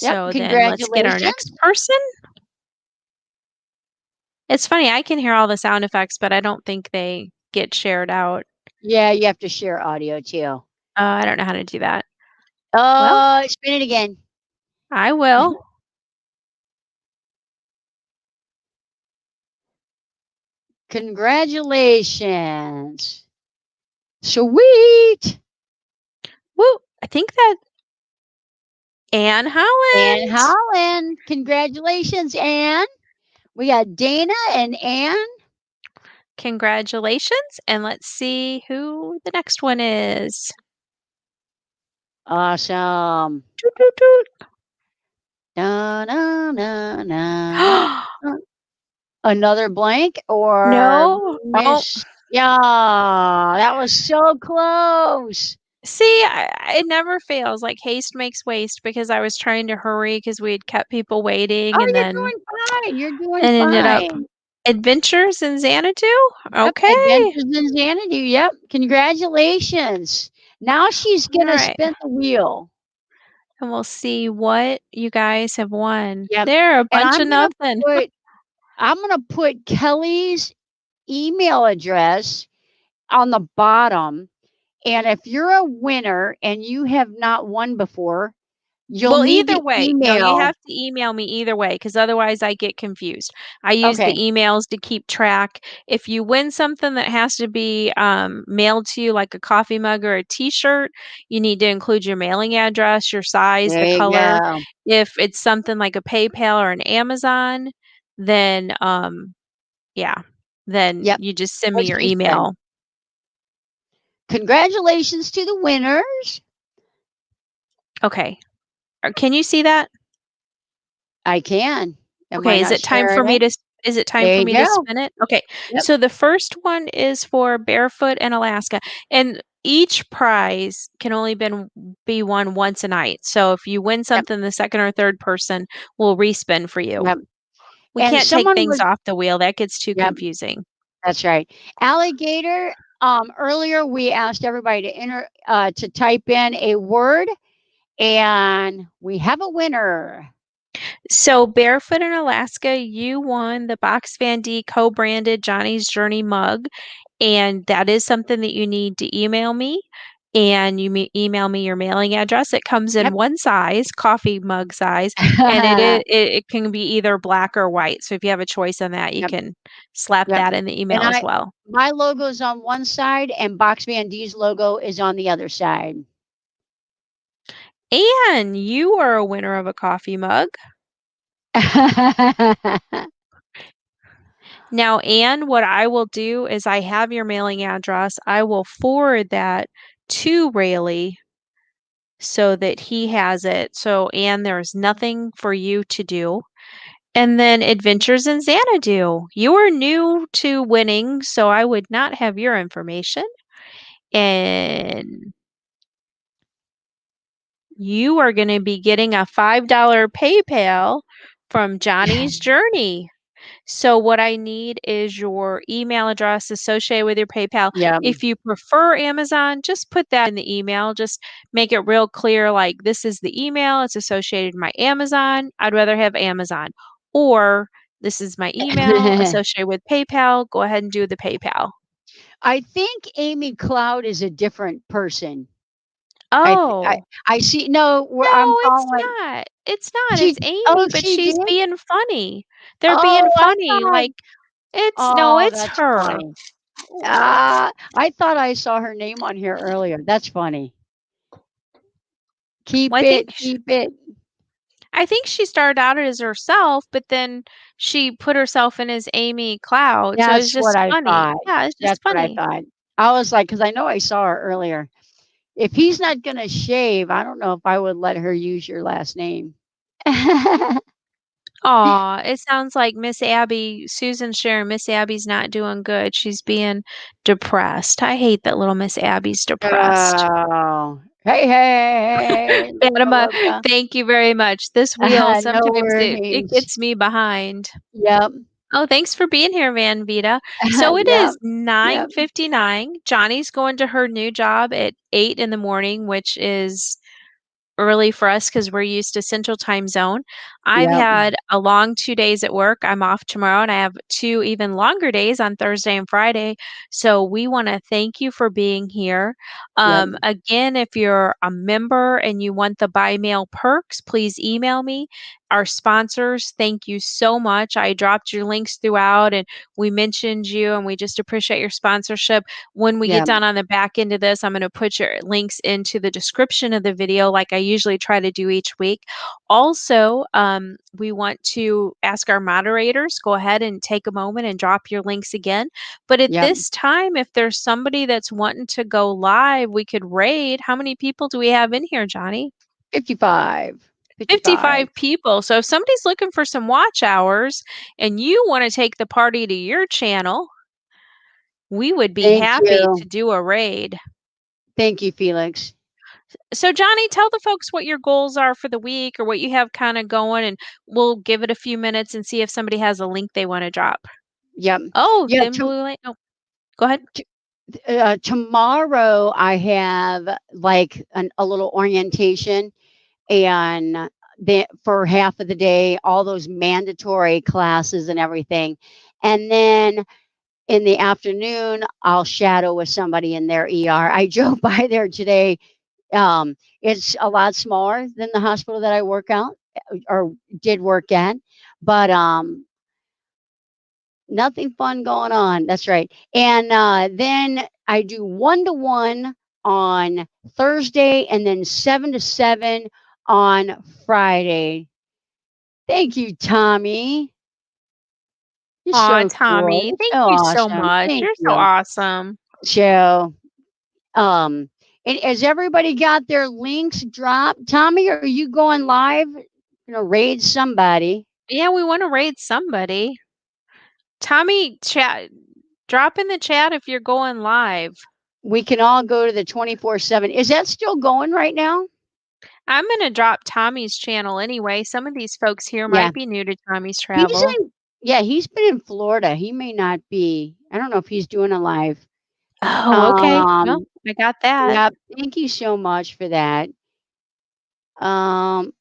Yep. So then let's get our next Congratulations. person. It's funny, I can hear all the sound effects, but I don't think they get shared out. Yeah, you have to share audio too. I don't know how to do that. Well, Oh, spin it again. I will. Congratulations. Sweet. Woo! I think that Anne Ann Holland. Holland. Congratulations, Ann. We got Dana and Ann. Congratulations. And let's see who the next one is. Awesome. Toot, toot, toot. Na, na, na, na. Another blank or No. Oh, Miss. Yeah, that was so close. see, it never fails. Like haste makes waste because I was trying to hurry because we had kept people waiting Oh, and you're then doing fine. You're doing it ended up fine. Adventures in Xanadu. Yep, Okay. Adventures in Xanadu. Yep, congratulations. Now she's All gonna right. spin the wheel. And we'll see what you guys have won. Yep, There, a and bunch of nothing. I'm gonna put Kelly's email address on the bottom. And if you're a winner and you have not won before, you'll Well, need either to way. No, you email. have to email me either way because otherwise I get confused. I use the Okay, emails to keep track. If you win something that has to be mailed to you, like a coffee mug or a t-shirt, you need to include your mailing address, your size, there the you color. go. If it's something like a PayPal or an Amazon, then yeah, then Yep, you just send me what your she said. email. Congratulations to the winners. Okay. Can you see that? I can. Am I Okay, not sharing it? is it time There for you me to go. spin it? Okay. Yep, So the first one is for Barefoot in Alaska, and each prize can only be won once a night. So if you win yep, something, the second or third person will respin for you. yep. We And can't take someone things was, off the wheel. That gets too yep, confusing. that's right. Alligator. Earlier we asked everybody to to type in a word, and we have a winner. So Barefoot in Alaska, you won the Box Van D co-branded Johnny's Journey mug. And that is something that you need to email me. And you email me your mailing address. It comes in Yep. one size, coffee mug size, and it can be either black or white. So if you have a choice on that, you Yep. can slap Yep. that in the And email as well. my logo is on one side, and Box Van D's logo is on the other side. And you are a winner of a coffee mug. Now, Anne, what I will do is I have your mailing address. I will forward that to Rayleigh so that he has it. So, Anne, there's nothing for you to do. And then Adventures in Xanadu. You are new to winning, so I would not have your information. And you are going to be getting a $5 PayPal from Johnny's Journey. So what I need is your email address associated with your PayPal. Yep. If you prefer Amazon, just put that in the email. Just make it real clear like this is the email, it's associated with my Amazon. I'd rather have Amazon. Or this is my email associated with PayPal. Go ahead and do the PayPal. I think Amy Cloud is a different person. I th Oh, I see no, where I'm no, it's following not. It's not. she It's Amy, oh, but she she's did? being funny. They're being Oh, I funny. thought Like it's no, oh, it's that's her. funny. I thought I saw her name on here earlier. That's funny. Well, Keep it, keep it. I think she started out as herself, but then she put herself in as Amy Cloud, so it was That's what just I funny. thought. Yeah, it's That's just what I funny. thought. I was like, because I know I saw her earlier. If he's not gonna shave, I don't know if I would let her use your last name. Aw, it sounds like Miss Abby, Susan's sharing Miss Abby's not doing good. She's being depressed. I hate that little Miss Abby's depressed. Oh. Hey, hey, loca, Fatima, loca. thank you very much. This wheel, No sometimes it worries. gets me behind. Yep, Oh, thanks for being here, Van Vita. So it yep, is yep, 9:59. Johnny's going to her new job at 8 in the morning, which is early for us because we're used to Central Time Zone. I've yep, had a long 2 days at work. I'm off tomorrow and I have two even longer days on Thursday and Friday. So we want to thank you for being here. yep, Again, if you're a member and you want the by mail perks, please email me. Our sponsors, thank you so much. I dropped your links throughout and we mentioned you and we just appreciate your sponsorship. When we get yep, down on the back end of this, I'm going to put your links into the description of the video like I usually try to do each week. Also, we want to ask our moderators, go ahead and take a moment and drop your links again. But at yep. this time, if there's somebody that's wanting to go live, we could raid. How many people do we have in here, Johnny? 55, 55. 55 people. So if somebody's looking for some watch hours and you want to take the party to your channel, we would be Thank happy you. to do a raid. Thank you, Felix. So, Johnny, tell the folks what your goals are for the week or what you have kind of going, and we'll give it a few minutes and see if somebody has a link they want to drop. Yep. Oh, Yeah, thin blue light. Oh, go ahead. tomorrow I have like a little orientation and for half of the day, all those mandatory classes and everything. And then in the afternoon, I'll shadow with somebody in their ER. I drove by there today. It's a lot smaller than the hospital that I work out or did work at, but nothing fun going on. That's right. And then I do 1-to-1 on Thursday and then 7 to 7 on Friday. Thank you, Tommy. You're Aw, so cool. Tommy, You're thank so you so awesome. much. Thank You're so you. awesome. So, and has everybody got their links dropped? Tommy, are you going live? Raid somebody. Yeah, we want to raid somebody. Tommy, chat, drop in the chat if you're going live. We can all go to the 24/7. Is that still going right now? I'm going to drop Tommy's channel anyway. Some of these folks here Yeah. might be new to Tommy's He's travel. in yeah, he's been in Florida. He may not be. I don't know if he's doing a live. Oh, okay. Well, Um, I got that. yeah, thank you so much for that. Um,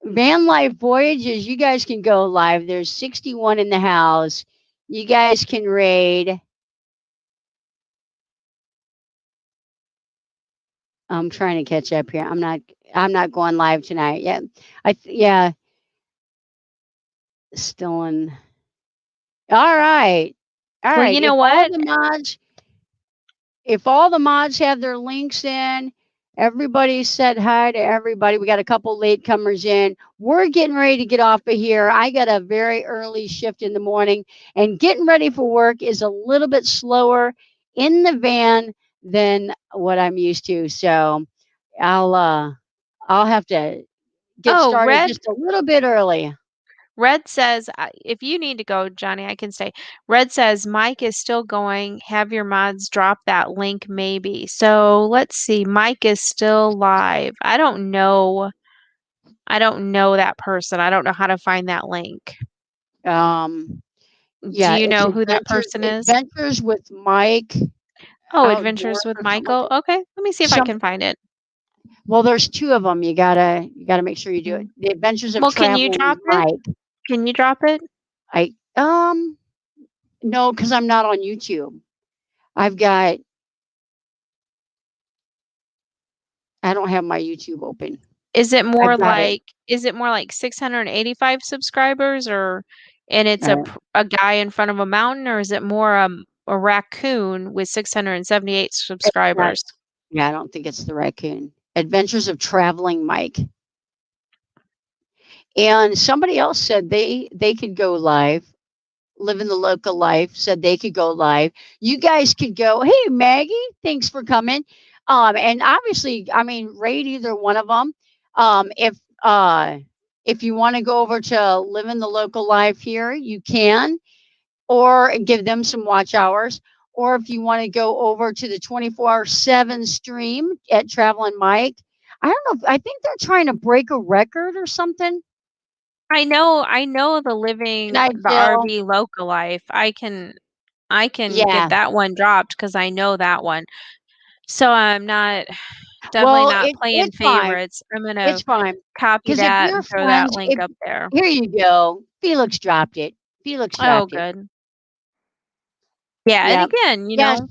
Van Life Voyages, you guys can go live. There's 61 in the house. You guys can raid. I'm trying to catch up here. I'm not going live tonight. Yeah. Yeah, still in. All right. All Well, right. you know what? If all the mods have their links in, everybody said hi to everybody. We got a couple latecomers in. We're getting ready to get off of here. I got a very early shift in the morning, and getting ready for work is a little bit slower in the van than what I'm used to. So I'll have to get Oh, started just a little bit early. Red says, if you need to go, Johnny, I can stay. Red says, Mike is still going. Have your mods drop that link, maybe. So let's see. Mike is still live. I don't know. I don't know that person. I don't know how to find that link. Um, Do yeah, you it's know who that person is? Adventures with Mike Oh, Adventures Outdoors with or something like Michael. that. Okay, let me see if I Some can find it. Well, there's 2 of them. You gotta make sure you do it. Mm. The Adventures of Well, can you Traveling drop it? Mike. Can you drop it? I no, because I'm not on YouTube. I've got I don't have my YouTube open. Is it I've more got it. like 685 subscribers or and it's Uh, a guy in front of a mountain or is it more a raccoon with 678 it's not. subscribers? Yeah, I don't think it's the raccoon. Adventures of Traveling Mike. And somebody else said they could go live. Living the Local Life said they could go live. You guys could go. Hey, Maggie, thanks for coming. And obviously, I mean, rate either one of them. Um, if uh, if you want to go over to Living the Local Life here, you can, or give them some watch hours, or if you want to go over to the 24/7 stream at Traveling Mike. I don't know. I think they're trying to break a record or something. I know the And living I the Jill. RV local life. I can get Yeah. that one dropped because I know that one. So I'm not definitely Well, not playing it's fine. favorites. I'm gonna It's fine. copy Because if that you're and throw that friends, link if up there. here you go. Felix dropped it. Felix Oh, dropped it. good. Yeah, and Yep. again, Yes.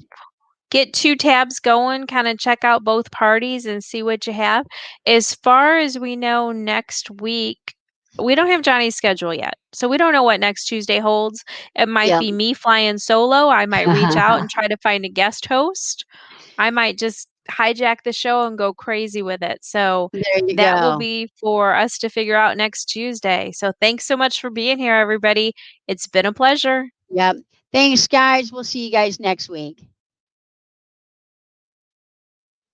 get 2 tabs going, kinda check out both parties and see what you have. As far as we know next week, we don't have Johnny's schedule yet, so we don't know what next Tuesday holds. It might Yep. be me flying solo, I might reach out and try to find a guest host. I might just hijack the show and go crazy with it, so There you that will go. be for us to figure out next Tuesday. So thanks so much for being here, everybody. It's been a pleasure. Yep. Thanks, guys. We'll see you guys next week.